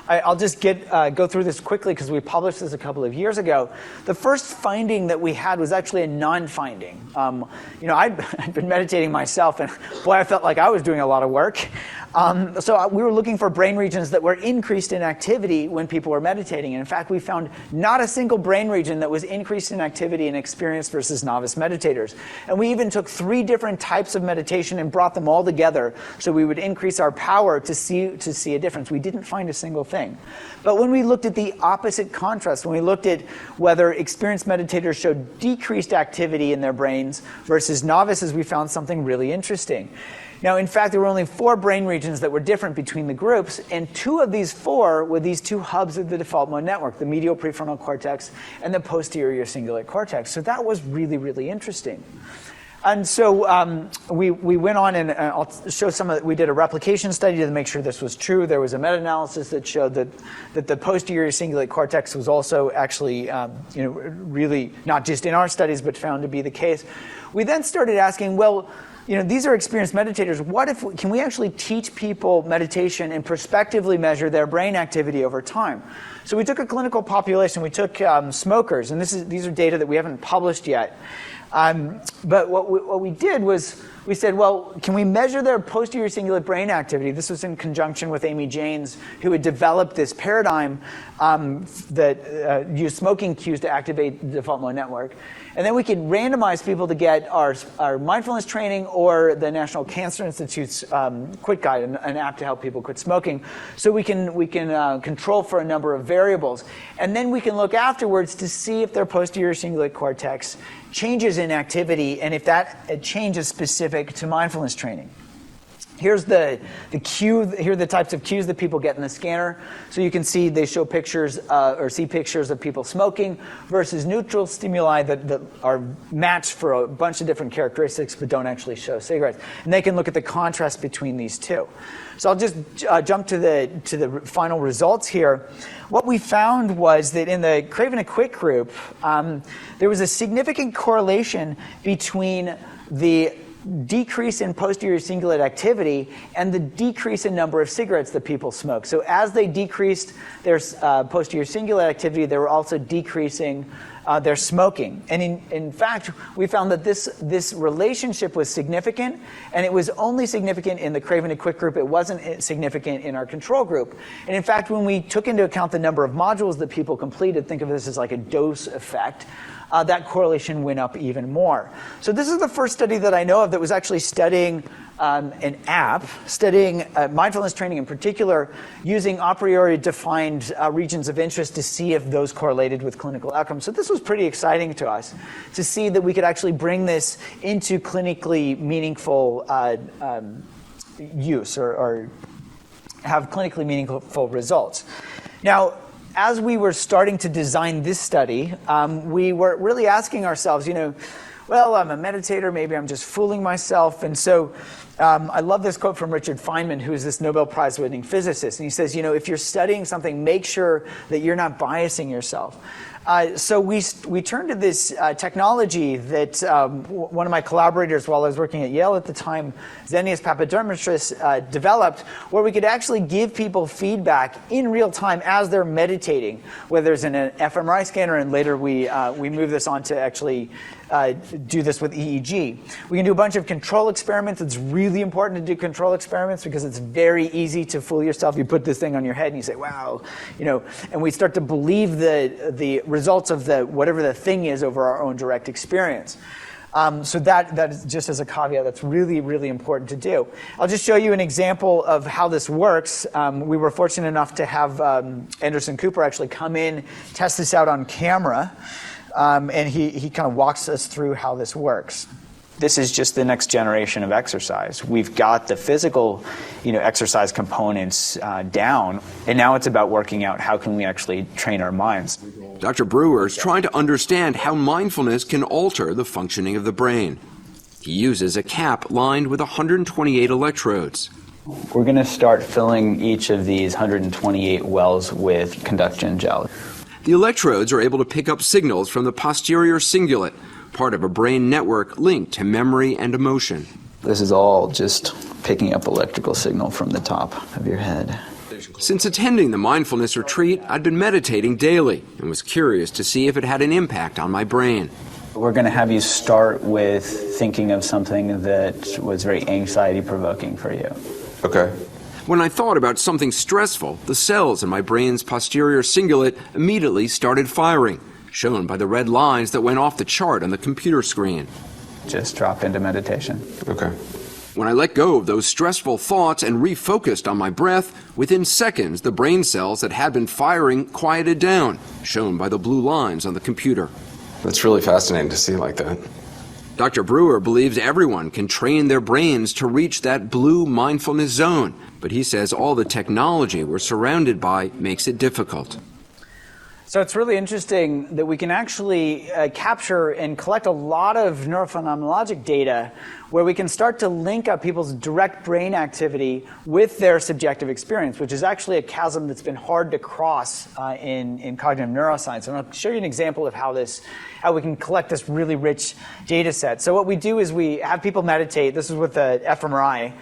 I'll just go through this quickly because we published this a couple of years ago. The first finding that we had was actually a non-finding. I'd been meditating myself, and boy, I felt like I was doing a lot of work. So we were looking for brain regions that were increased in activity when people were meditating. And in fact, we found not a single brain region that was increased in activity in experienced versus novice meditators. And we even took 3 different types of meditation and brought them all together so we would increase our power to see a difference. We didn't find a single thing. But when we looked at the opposite contrast, when we looked at whether experienced meditators showed decreased activity in their brains versus novices, we found something really interesting. Now, in fact, there were only 4 brain regions that were different between the groups, and 2 of these 4 were these 2 hubs of the default mode network, the medial prefrontal cortex and the posterior cingulate cortex. So that was really, really interesting. And so we went on, and I'll show some of it. We did a replication study to make sure this was true. There was a meta-analysis that showed that the posterior cingulate cortex was also actually, really not just in our studies, but found to be the case. We then started asking, well, these are experienced meditators. Can we actually teach people meditation and prospectively measure their brain activity over time? So we took a clinical population. We took smokers, and these are data that we haven't published yet. But what we did was we said, well, can we measure their posterior cingulate brain activity? This was in conjunction with Amy Janes, who had developed this paradigm that used smoking cues to activate the default mode network. And then we could randomize people to get our mindfulness training or the National Cancer Institute's Quit Guide, an app to help people quit smoking. So we can control for a number of variables. And then we can look afterwards to see if their posterior cingulate cortex changes in activity and if that change is specific to mindfulness training. Here's the cue. Here are the types of cues that people get in the scanner. So you can see they show pictures or see pictures of people smoking versus neutral stimuli that are matched for a bunch of different characteristics but don't actually show cigarettes. And they can look at the contrast between these two. So I'll just jump to the final results here. What we found was that in the Craving and Quit group, there was a significant correlation between the decrease in posterior cingulate activity and the decrease in number of cigarettes that people smoke. So as they decreased their posterior cingulate activity, they were also decreasing their smoking. And in fact, we found that this relationship was significant, and it was only significant in the Craving and Quit group. It wasn't significant in our control group. And in fact, when we took into account the number of modules that people completed, think of this as like a dose effect, that correlation went up even more. So this is the first study that I know of that was actually studying an app, studying mindfulness training in particular, using a priori defined regions of interest to see if those correlated with clinical outcomes. So this was pretty exciting to us to see that we could actually bring this into clinically meaningful use or have clinically meaningful results. Now, as we were starting to design this study, we were really asking ourselves, well, I'm a meditator, maybe I'm just fooling myself. And so I love this quote from Richard Feynman, who is this Nobel Prize winning physicist. And he says, if you're studying something, make sure that you're not biasing yourself. So we turned to this technology that one of my collaborators while I was working at Yale at the time, Zenius Papadermatris, developed, where we could actually give people feedback in real time as they're meditating, whether it's in an fMRI scanner, and later we move this on to actually do this with EEG. We can do a bunch of control experiments. It's really important to do control experiments because it's very easy to fool yourself. You put this thing on your head and you say, wow, and we start to believe the results of whatever the thing is over our own direct experience. So that is just as a caveat, that's really, really important to do. I'll just show you an example of how this works. We were fortunate enough to have Anderson Cooper actually come in, test this out on camera. And he kind of walks us through how this works. This is just the next generation of exercise. We've got the physical, exercise components down, and now it's about working out how can we actually train our minds. Dr. Brewer is trying to understand how mindfulness can alter the functioning of the brain. He uses a cap lined with 128 electrodes. We're going to start filling each of these 128 wells with conduction gel. The electrodes are able to pick up signals from the posterior cingulate, part of a brain network linked to memory and emotion. This is all just picking up electrical signal from the top of your head. Since attending the mindfulness retreat, I'd been meditating daily and was curious to see if it had an impact on my brain. We're going to have you start with thinking of something that was very anxiety-provoking for you. Okay. When I thought about something stressful, the cells in my brain's posterior cingulate immediately started firing, shown by the red lines that went off the chart on the computer screen. Just drop into meditation. Okay. When I let go of those stressful thoughts and refocused on my breath, within seconds the brain cells that had been firing quieted down, shown by the blue lines on the computer. That's really fascinating to see like that. Dr. Brewer believes everyone can train their brains to reach that blue mindfulness zone, but he says all the technology we're surrounded by makes it difficult. So it's really interesting that we can actually capture and collect a lot of neurophenomenologic data where we can start to link up people's direct brain activity with their subjective experience, which is actually a chasm that's been hard to cross in cognitive neuroscience. And I'll show you an example of how we can collect this really rich data set. So what we do is we have people meditate. This is with the fMRI.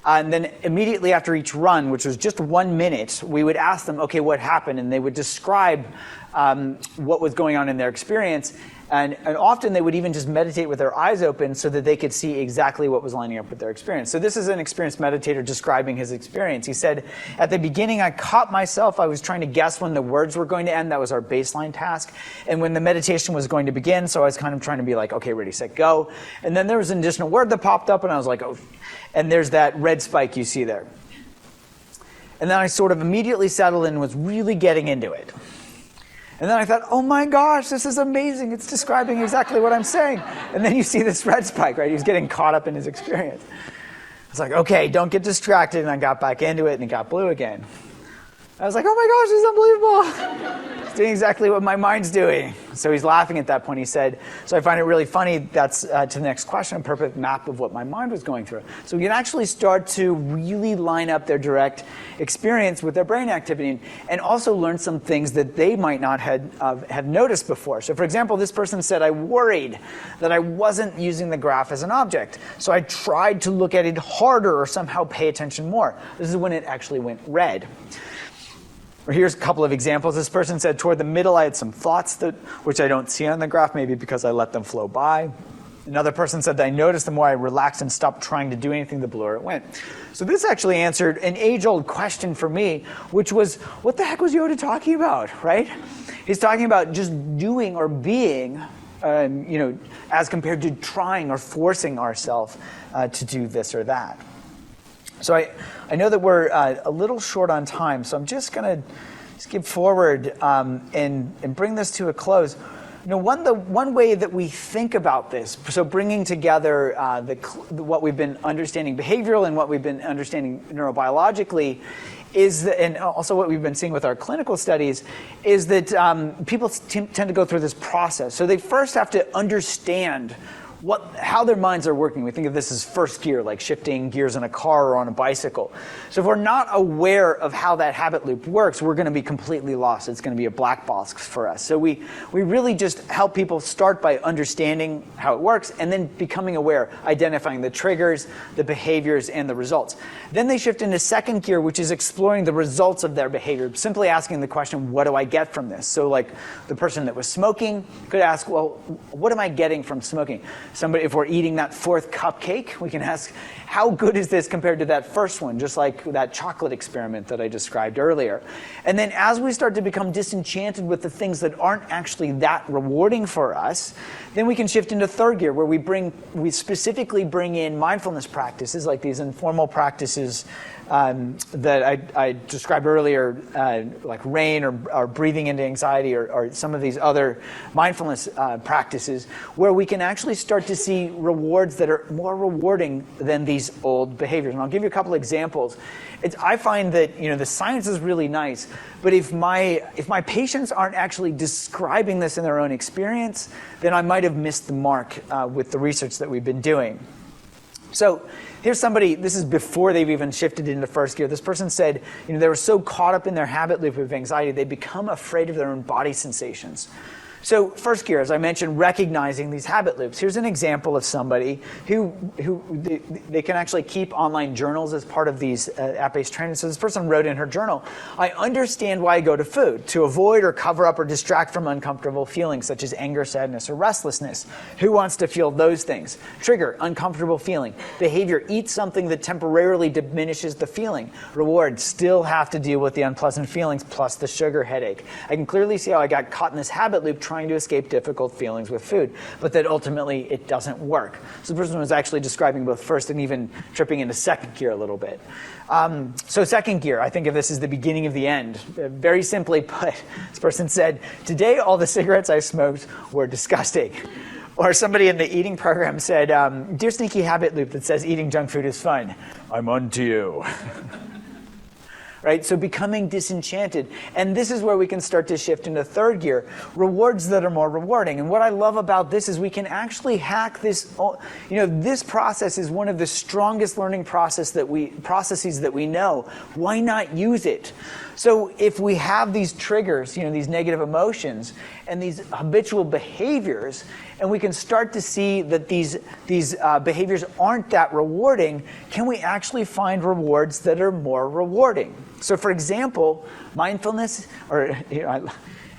And then immediately after each run, which was just 1 minute, we would ask them, okay, what happened? And they would describe what was going on in their experience. And often they would even just meditate with their eyes open so that they could see exactly what was lining up with their experience. So this is an experienced meditator describing his experience. He said, at the beginning, I caught myself. I was trying to guess when the words were going to end. That was our baseline task. And when the meditation was going to begin, so I was kind of trying to be like, okay, ready, set, go. And then there was an additional word that popped up, and I was like, oh. And there's that red spike you see there. And then I sort of immediately settled in and was really getting into it. And then I thought, oh my gosh, this is amazing. It's describing exactly what I'm saying. And then you see this red spike, right? He was getting caught up in his experience. I was like, okay, don't get distracted. And I got back into it and it got blue again. I was like, oh my gosh, this is unbelievable. It's doing exactly what my mind's doing. So he's laughing at that point. He said, so I find it really funny. That's to the next question, a perfect map of what my mind was going through. So we can actually start to really line up their direct experience with their brain activity and also learn some things that they might not have noticed before. So for example, this person said, I worried that I wasn't using the graph as an object. So I tried to look at it harder or somehow pay attention more. This is when it actually went red. Or here's a couple of examples. This person said, toward the middle, I had some thoughts which I don't see on the graph, maybe because I let them flow by. Another person said that I noticed the more I relaxed and stopped trying to do anything, the bluer it went. So this actually answered an age-old question for me, which was, what the heck was Yoda talking about, right? He's talking about just doing or being, as compared to trying or forcing ourselves to do this or that. So I know that we're a little short on time, so I'm just going to skip forward and bring this to a close. One way that we think about this, so bringing together what we've been understanding behavioral and what we've been understanding neurobiologically, and also what we've been seeing with our clinical studies, is that people tend to go through this process. So they first have to understand how their minds are working. We think of this as first gear, like shifting gears in a car or on a bicycle. So if we're not aware of how that habit loop works, we're going to be completely lost. It's going to be a black box for us. So we really just help people start by understanding how it works and then becoming aware, identifying the triggers, the behaviors, and the results. Then they shift into second gear, which is exploring the results of their behavior, simply asking the question, what do I get from this? So like the person that was smoking could ask, well, what am I getting from smoking? Somebody, if we're eating that fourth cupcake, we can ask, how good is this compared to that first one? Just like that chocolate experiment that I described earlier. And then as we start to become disenchanted with the things that aren't actually that rewarding for us, then we can shift into third gear, where we specifically bring in mindfulness practices, like these informal practices that I described earlier, like RAIN or breathing into anxiety or some of these other mindfulness practices, where we can actually start to see rewards that are more rewarding than these old behaviors. And I'll give you a couple examples. I find that the science is really nice, but if my patients aren't actually describing this in their own experience, then I might have missed the mark with the research that we've been doing. So here's somebody, this is before they've even shifted into first gear. This person said, they were so caught up in their habit loop of anxiety, they become afraid of their own body sensations. So first gear, as I mentioned, recognizing these habit loops. Here's an example of somebody who they can actually keep online journals as part of these app-based training. So this person wrote in her journal, I understand why I go to food, to avoid or cover up or distract from uncomfortable feelings such as anger, sadness, or restlessness. Who wants to feel those things? Trigger, uncomfortable feeling. Behavior, eat something that temporarily diminishes the feeling. Reward, still have to deal with the unpleasant feelings plus the sugar headache. I can clearly see how I got caught in this habit loop trying to escape difficult feelings with food, but that ultimately it doesn't work. So the person was actually describing both first and even tripping into second gear a little bit. So second gear, I think of this as the beginning of the end. Very simply put, this person said, today all the cigarettes I smoked were disgusting. Or somebody in the eating program said, dear sneaky habit loop that says eating junk food is fun, I'm on to you. Right? So becoming disenchanted. And this is where we can start to shift into third gear, rewards that are more rewarding. And what I love about this is we can actually hack this. This process is one of the strongest learning processes that we know. Why not use it? So if we have these triggers, these negative emotions and these habitual behaviors, and we can start to see that these behaviors aren't that rewarding, can we actually find rewards that are more rewarding? So for example, mindfulness, or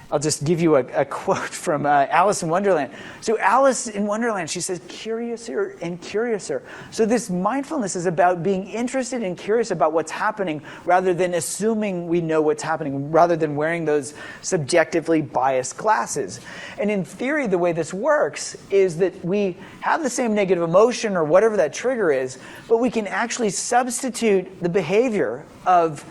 I'll just give you a quote from Alice in Wonderland. So Alice in Wonderland, she says, curiouser and curiouser. So this mindfulness is about being interested and curious about what's happening rather than assuming we know what's happening, rather than wearing those subjectively biased glasses. And in theory, the way this works is that we have the same negative emotion or whatever that trigger is, but we can actually substitute the behavior of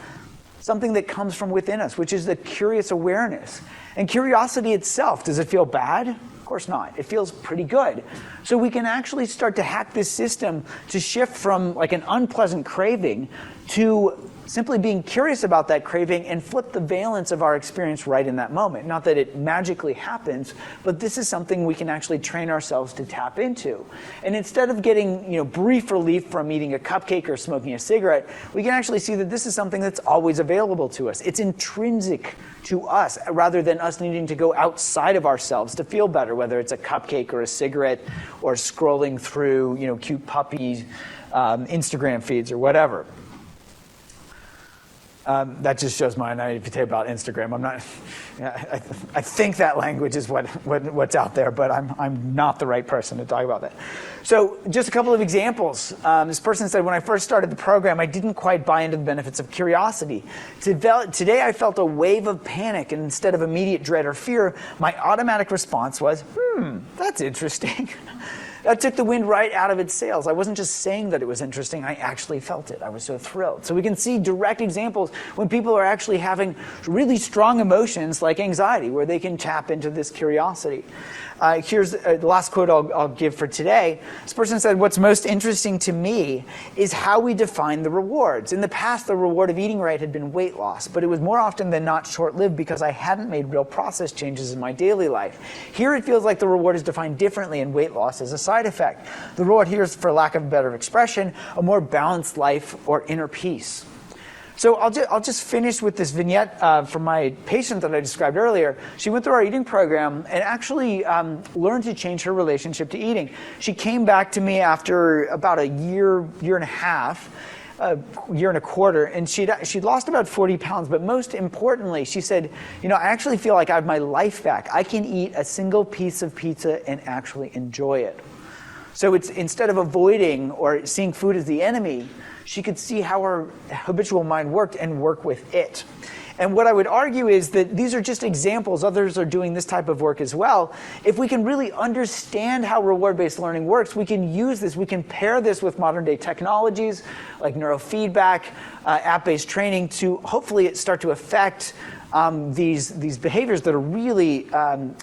something that comes from within us, which is the curious awareness. And curiosity itself, does it feel bad? Of course not. It feels pretty good. So we can actually start to hack this system to shift from like an unpleasant craving to simply being curious about that craving and flip the valence of our experience right in that moment. Not that it magically happens, but this is something we can actually train ourselves to tap into. And instead of getting brief relief from eating a cupcake or smoking a cigarette, we can actually see that this is something that's always available to us. It's intrinsic to us rather than us needing to go outside of ourselves to feel better, whether it's a cupcake or a cigarette or scrolling through cute puppies, Instagram feeds or whatever. That just shows my naivete about Instagram. I'm not. I think that language is what's out there, but I'm not the right person to talk about that. So just a couple of examples. This person said, when I first started the program, I didn't quite buy into the benefits of curiosity. Today I felt a wave of panic, and instead of immediate dread or fear, my automatic response was, that's interesting. That took the wind right out of its sails. I wasn't just saying that it was interesting, I actually felt it. I was so thrilled. So we can see direct examples when people are actually having really strong emotions like anxiety, where they can tap into this curiosity. Here's the last quote I'll give for today. This person said, what's most interesting to me is how we define the rewards. In the past, the reward of eating right had been weight loss, but it was more often than not short-lived because I hadn't made real process changes in my daily life. Here it feels like the reward is defined differently, and weight loss is a side side effect. The reward here is, for lack of a better expression, a more balanced life or inner peace. So I'll just finish with this vignette from my patient that I described earlier. She went through our eating program and actually learned to change her relationship to eating. She came back to me after about a year and a half, year and a quarter, and she'd lost about 40 pounds. But most importantly, she said, I actually feel like I have my life back. I can eat a single piece of pizza and actually enjoy it. So it's, instead of avoiding or seeing food as the enemy, she could see how her habitual mind worked and work with it. And what I would argue is that these are just examples. Others are doing this type of work as well. If we can really understand how reward-based learning works, we can use this. We can pair this with modern-day technologies like neurofeedback, app-based training to hopefully start to affect these behaviors that are really,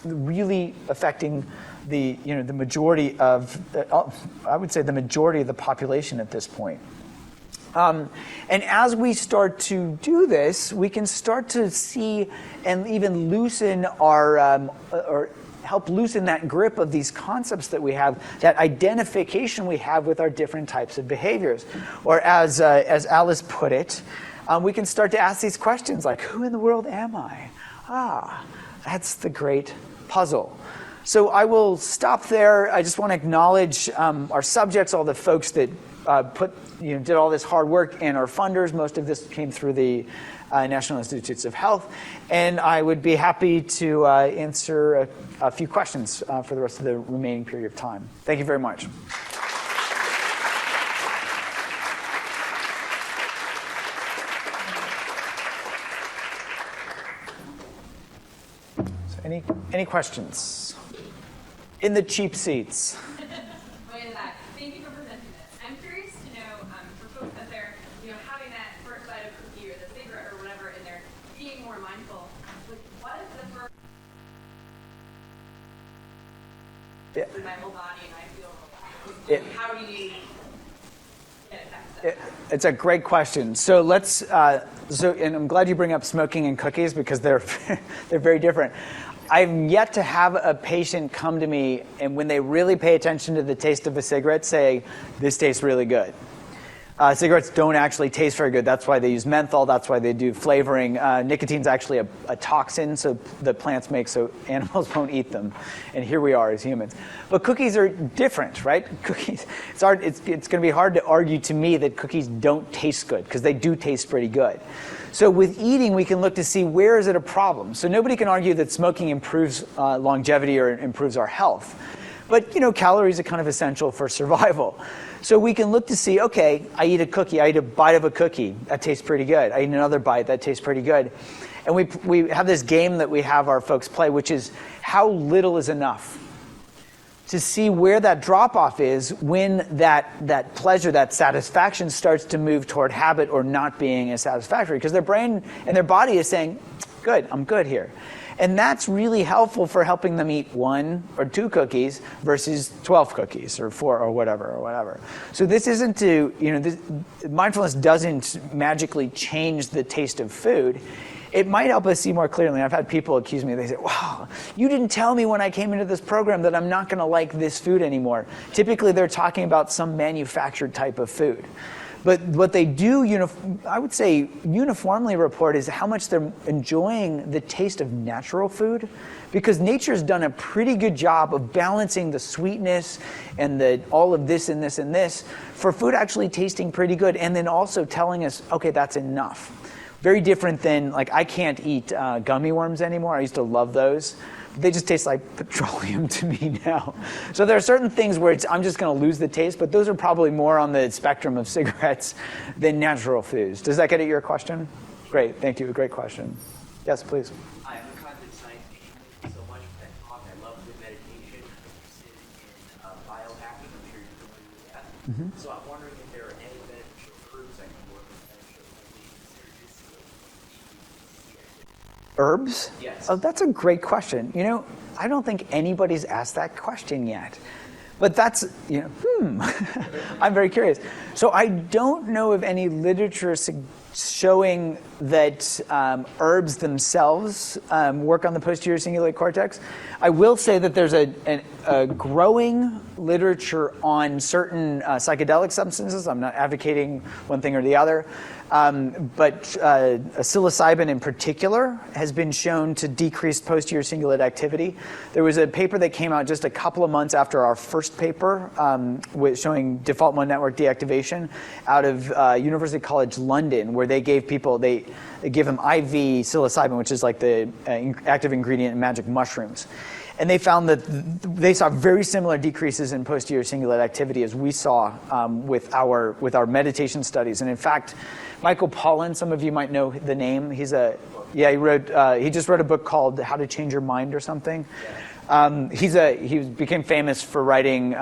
really affecting the majority of, I would say, the majority of the population at this point. And as we start to do this, we can start to see and even loosen our, or help loosen that grip of these concepts that we have, that identification we have with our different types of behaviors. Or as Alice put it, we can start to ask these questions like, who in the world am I? That's the great puzzle. So I will stop there. I just want to acknowledge our subjects, all the folks that did all this hard work, and our funders. Most of this came through the National Institutes of Health. And I would be happy to answer a few questions for the rest of the remaining period of time. Thank you very much. So any questions? In the cheap seats. Way in the back. Thank you for presenting this. I'm curious to know, for folks out there, having that first bite of cookie or the cigarette or whatever, and they're being more mindful, what is the first in my whole body and I feel relaxed? How do you get it back? It's a great question. So let's, and I'm glad you bring up smoking and cookies because they're very different. I've yet to have a patient come to me and when they really pay attention to the taste of a cigarette say, this tastes really good. Cigarettes don't actually taste very good. That's why they use menthol. That's why they do flavoring. Nicotine's actually a toxin so the plants make so animals won't eat them. And here we are as humans. But cookies are different, right? Cookies, it's going to be hard to argue to me that cookies don't taste good because they do taste pretty good. So with eating, we can look to see where is it a problem. So nobody can argue that smoking improves longevity or improves our health. But calories are kind of essential for survival. So we can look to see, okay, I eat a cookie, I eat a bite of a cookie, that tastes pretty good. I eat another bite, that tastes pretty good. And we have this game that we have our folks play, which is how little is enough. To see where that drop-off is when that pleasure, that satisfaction starts to move toward habit or not being as satisfactory. Because their brain and their body is saying, good, I'm good here. And that's really helpful for helping them eat 1 or 2 cookies versus 12 cookies or 4 or whatever. So this isn't mindfulness doesn't magically change the taste of food. It might help us see more clearly. I've had people accuse me. They say, wow, you didn't tell me when I came into this program that I'm not going to like this food anymore. Typically, they're talking about some manufactured type of food. But what they do, I would say, uniformly report is how much they're enjoying the taste of natural food, because nature's done a pretty good job of balancing the sweetness and all of this and this and this for food actually tasting pretty good, and then also telling us, okay, that's enough. Very different than, I can't eat gummy worms anymore. I used to love those. They just taste like petroleum to me now. So there are certain things where I'm just going to lose the taste, but those are probably more on the spectrum of cigarettes than natural foods. Does that get at your question? Great, thank you. A great question. Yes, please. Hi, I'm a cognitive science patient. Thank you so much for that talk. I love the meditation. I'm interested in biohacking. I'm sure you're familiar with that. Mm-hmm. So I'm wondering if there are any beneficial herbs I can work with beneficial Herbs? Yes. Oh, that's a great question. I don't think anybody's asked that question yet. But that's, I'm very curious. So I don't know of any literature showing that herbs themselves work on the posterior cingulate cortex. I will say that there's a growing literature on certain psychedelic substances. I'm not advocating one thing or the other. But psilocybin in particular has been shown to decrease posterior cingulate activity. There was a paper that came out just a couple of months after our first paper showing default mode network deactivation out of University College London, where they gave people, they give them IV psilocybin, which is like the active ingredient in magic mushrooms. And they found that they saw very similar decreases in posterior cingulate activity as we saw with our meditation studies. And in fact, Michael Pollan, some of you might know the name. He just wrote a book called How to Change Your Mind or something. He became famous for writing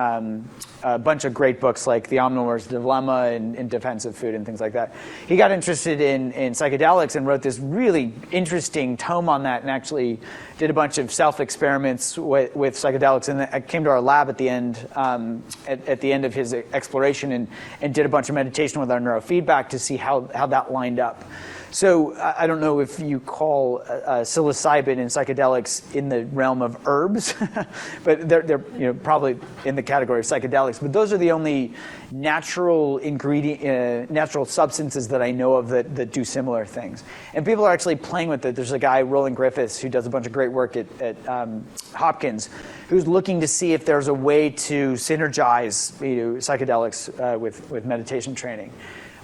a bunch of great books like The Omnivore's Dilemma and In Defense of Food and things like that. He got interested in psychedelics and wrote this really interesting tome on that, and actually did a bunch of self-experiments with psychedelics, and came to our lab at the end at the end of his exploration and did a bunch of meditation with our neurofeedback to see how that lined up. So I don't know if you call psilocybin and psychedelics in the realm of herbs, but they're probably in the category of psychedelics. But those are the only natural natural substances that I know of that do similar things. And people are actually playing with it. There's a guy, Roland Griffiths, who does a bunch of great work at Hopkins, who's looking to see if there's a way to synergize psychedelics with meditation training.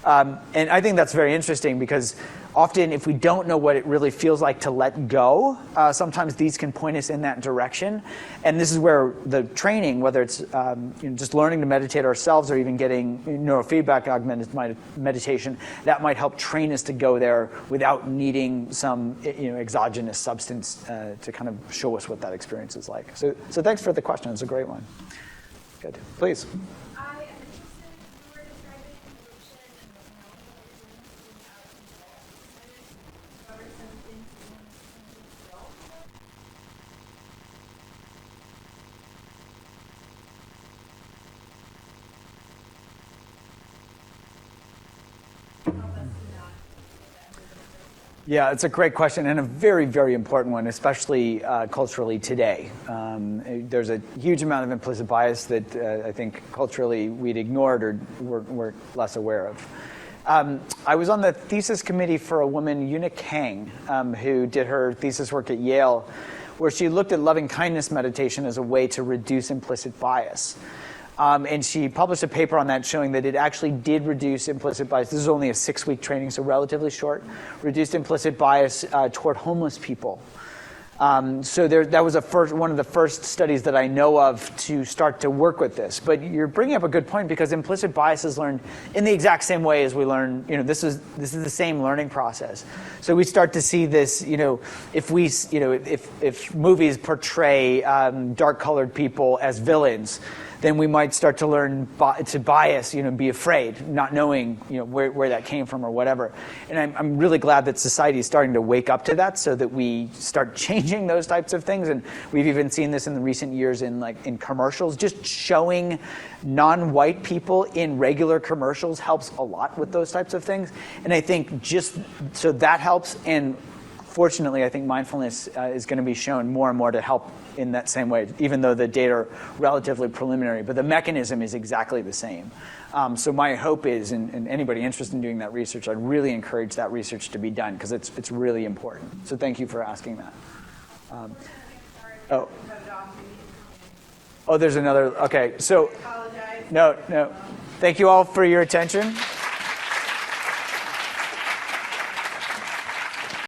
And I think that's very interesting because often if we don't know what it really feels like to let go, sometimes these can point us in that direction. And this is where the training, whether it's just learning to meditate ourselves or even getting neurofeedback augmented meditation, that might help train us to go there without needing some exogenous substance to kind of show us what that experience is like. So thanks for the question. It's a great one. Good. Please. Yeah, it's a great question and a very, very important one, especially culturally today. There's a huge amount of implicit bias that I think culturally we'd ignored or we're less aware of. I was on the thesis committee for a woman, Una Kang, who did her thesis work at Yale, where she looked at loving kindness meditation as a way to reduce implicit bias. And she published a paper on that showing that it actually did reduce implicit bias. This is only a 6-week training, so relatively short. Reduced implicit bias toward homeless people. So that was one of the first studies that I know of to start to work with this. But you're bringing up a good point because implicit bias is learned in the exact same way as we learn. This is the same learning process. So we start to see this. If movies portray dark-colored people as villains, then we might start to learn to bias, be afraid, not knowing, where that came from or whatever. And I'm really glad that society is starting to wake up to that so that we start changing those types of things. And we've even seen this in the recent years in commercials. Just showing non-white people in regular commercials helps a lot with those types of things. And I think so that helps. And fortunately, I think mindfulness is going to be shown more and more to help in that same way, even though the data are relatively preliminary. But the mechanism is exactly the same. So my hope is, and anybody interested in doing that research, I'd really encourage that research to be done because it's really important. So thank you for asking that. Oh, there's another. Okay, so no. Thank you all for your attention.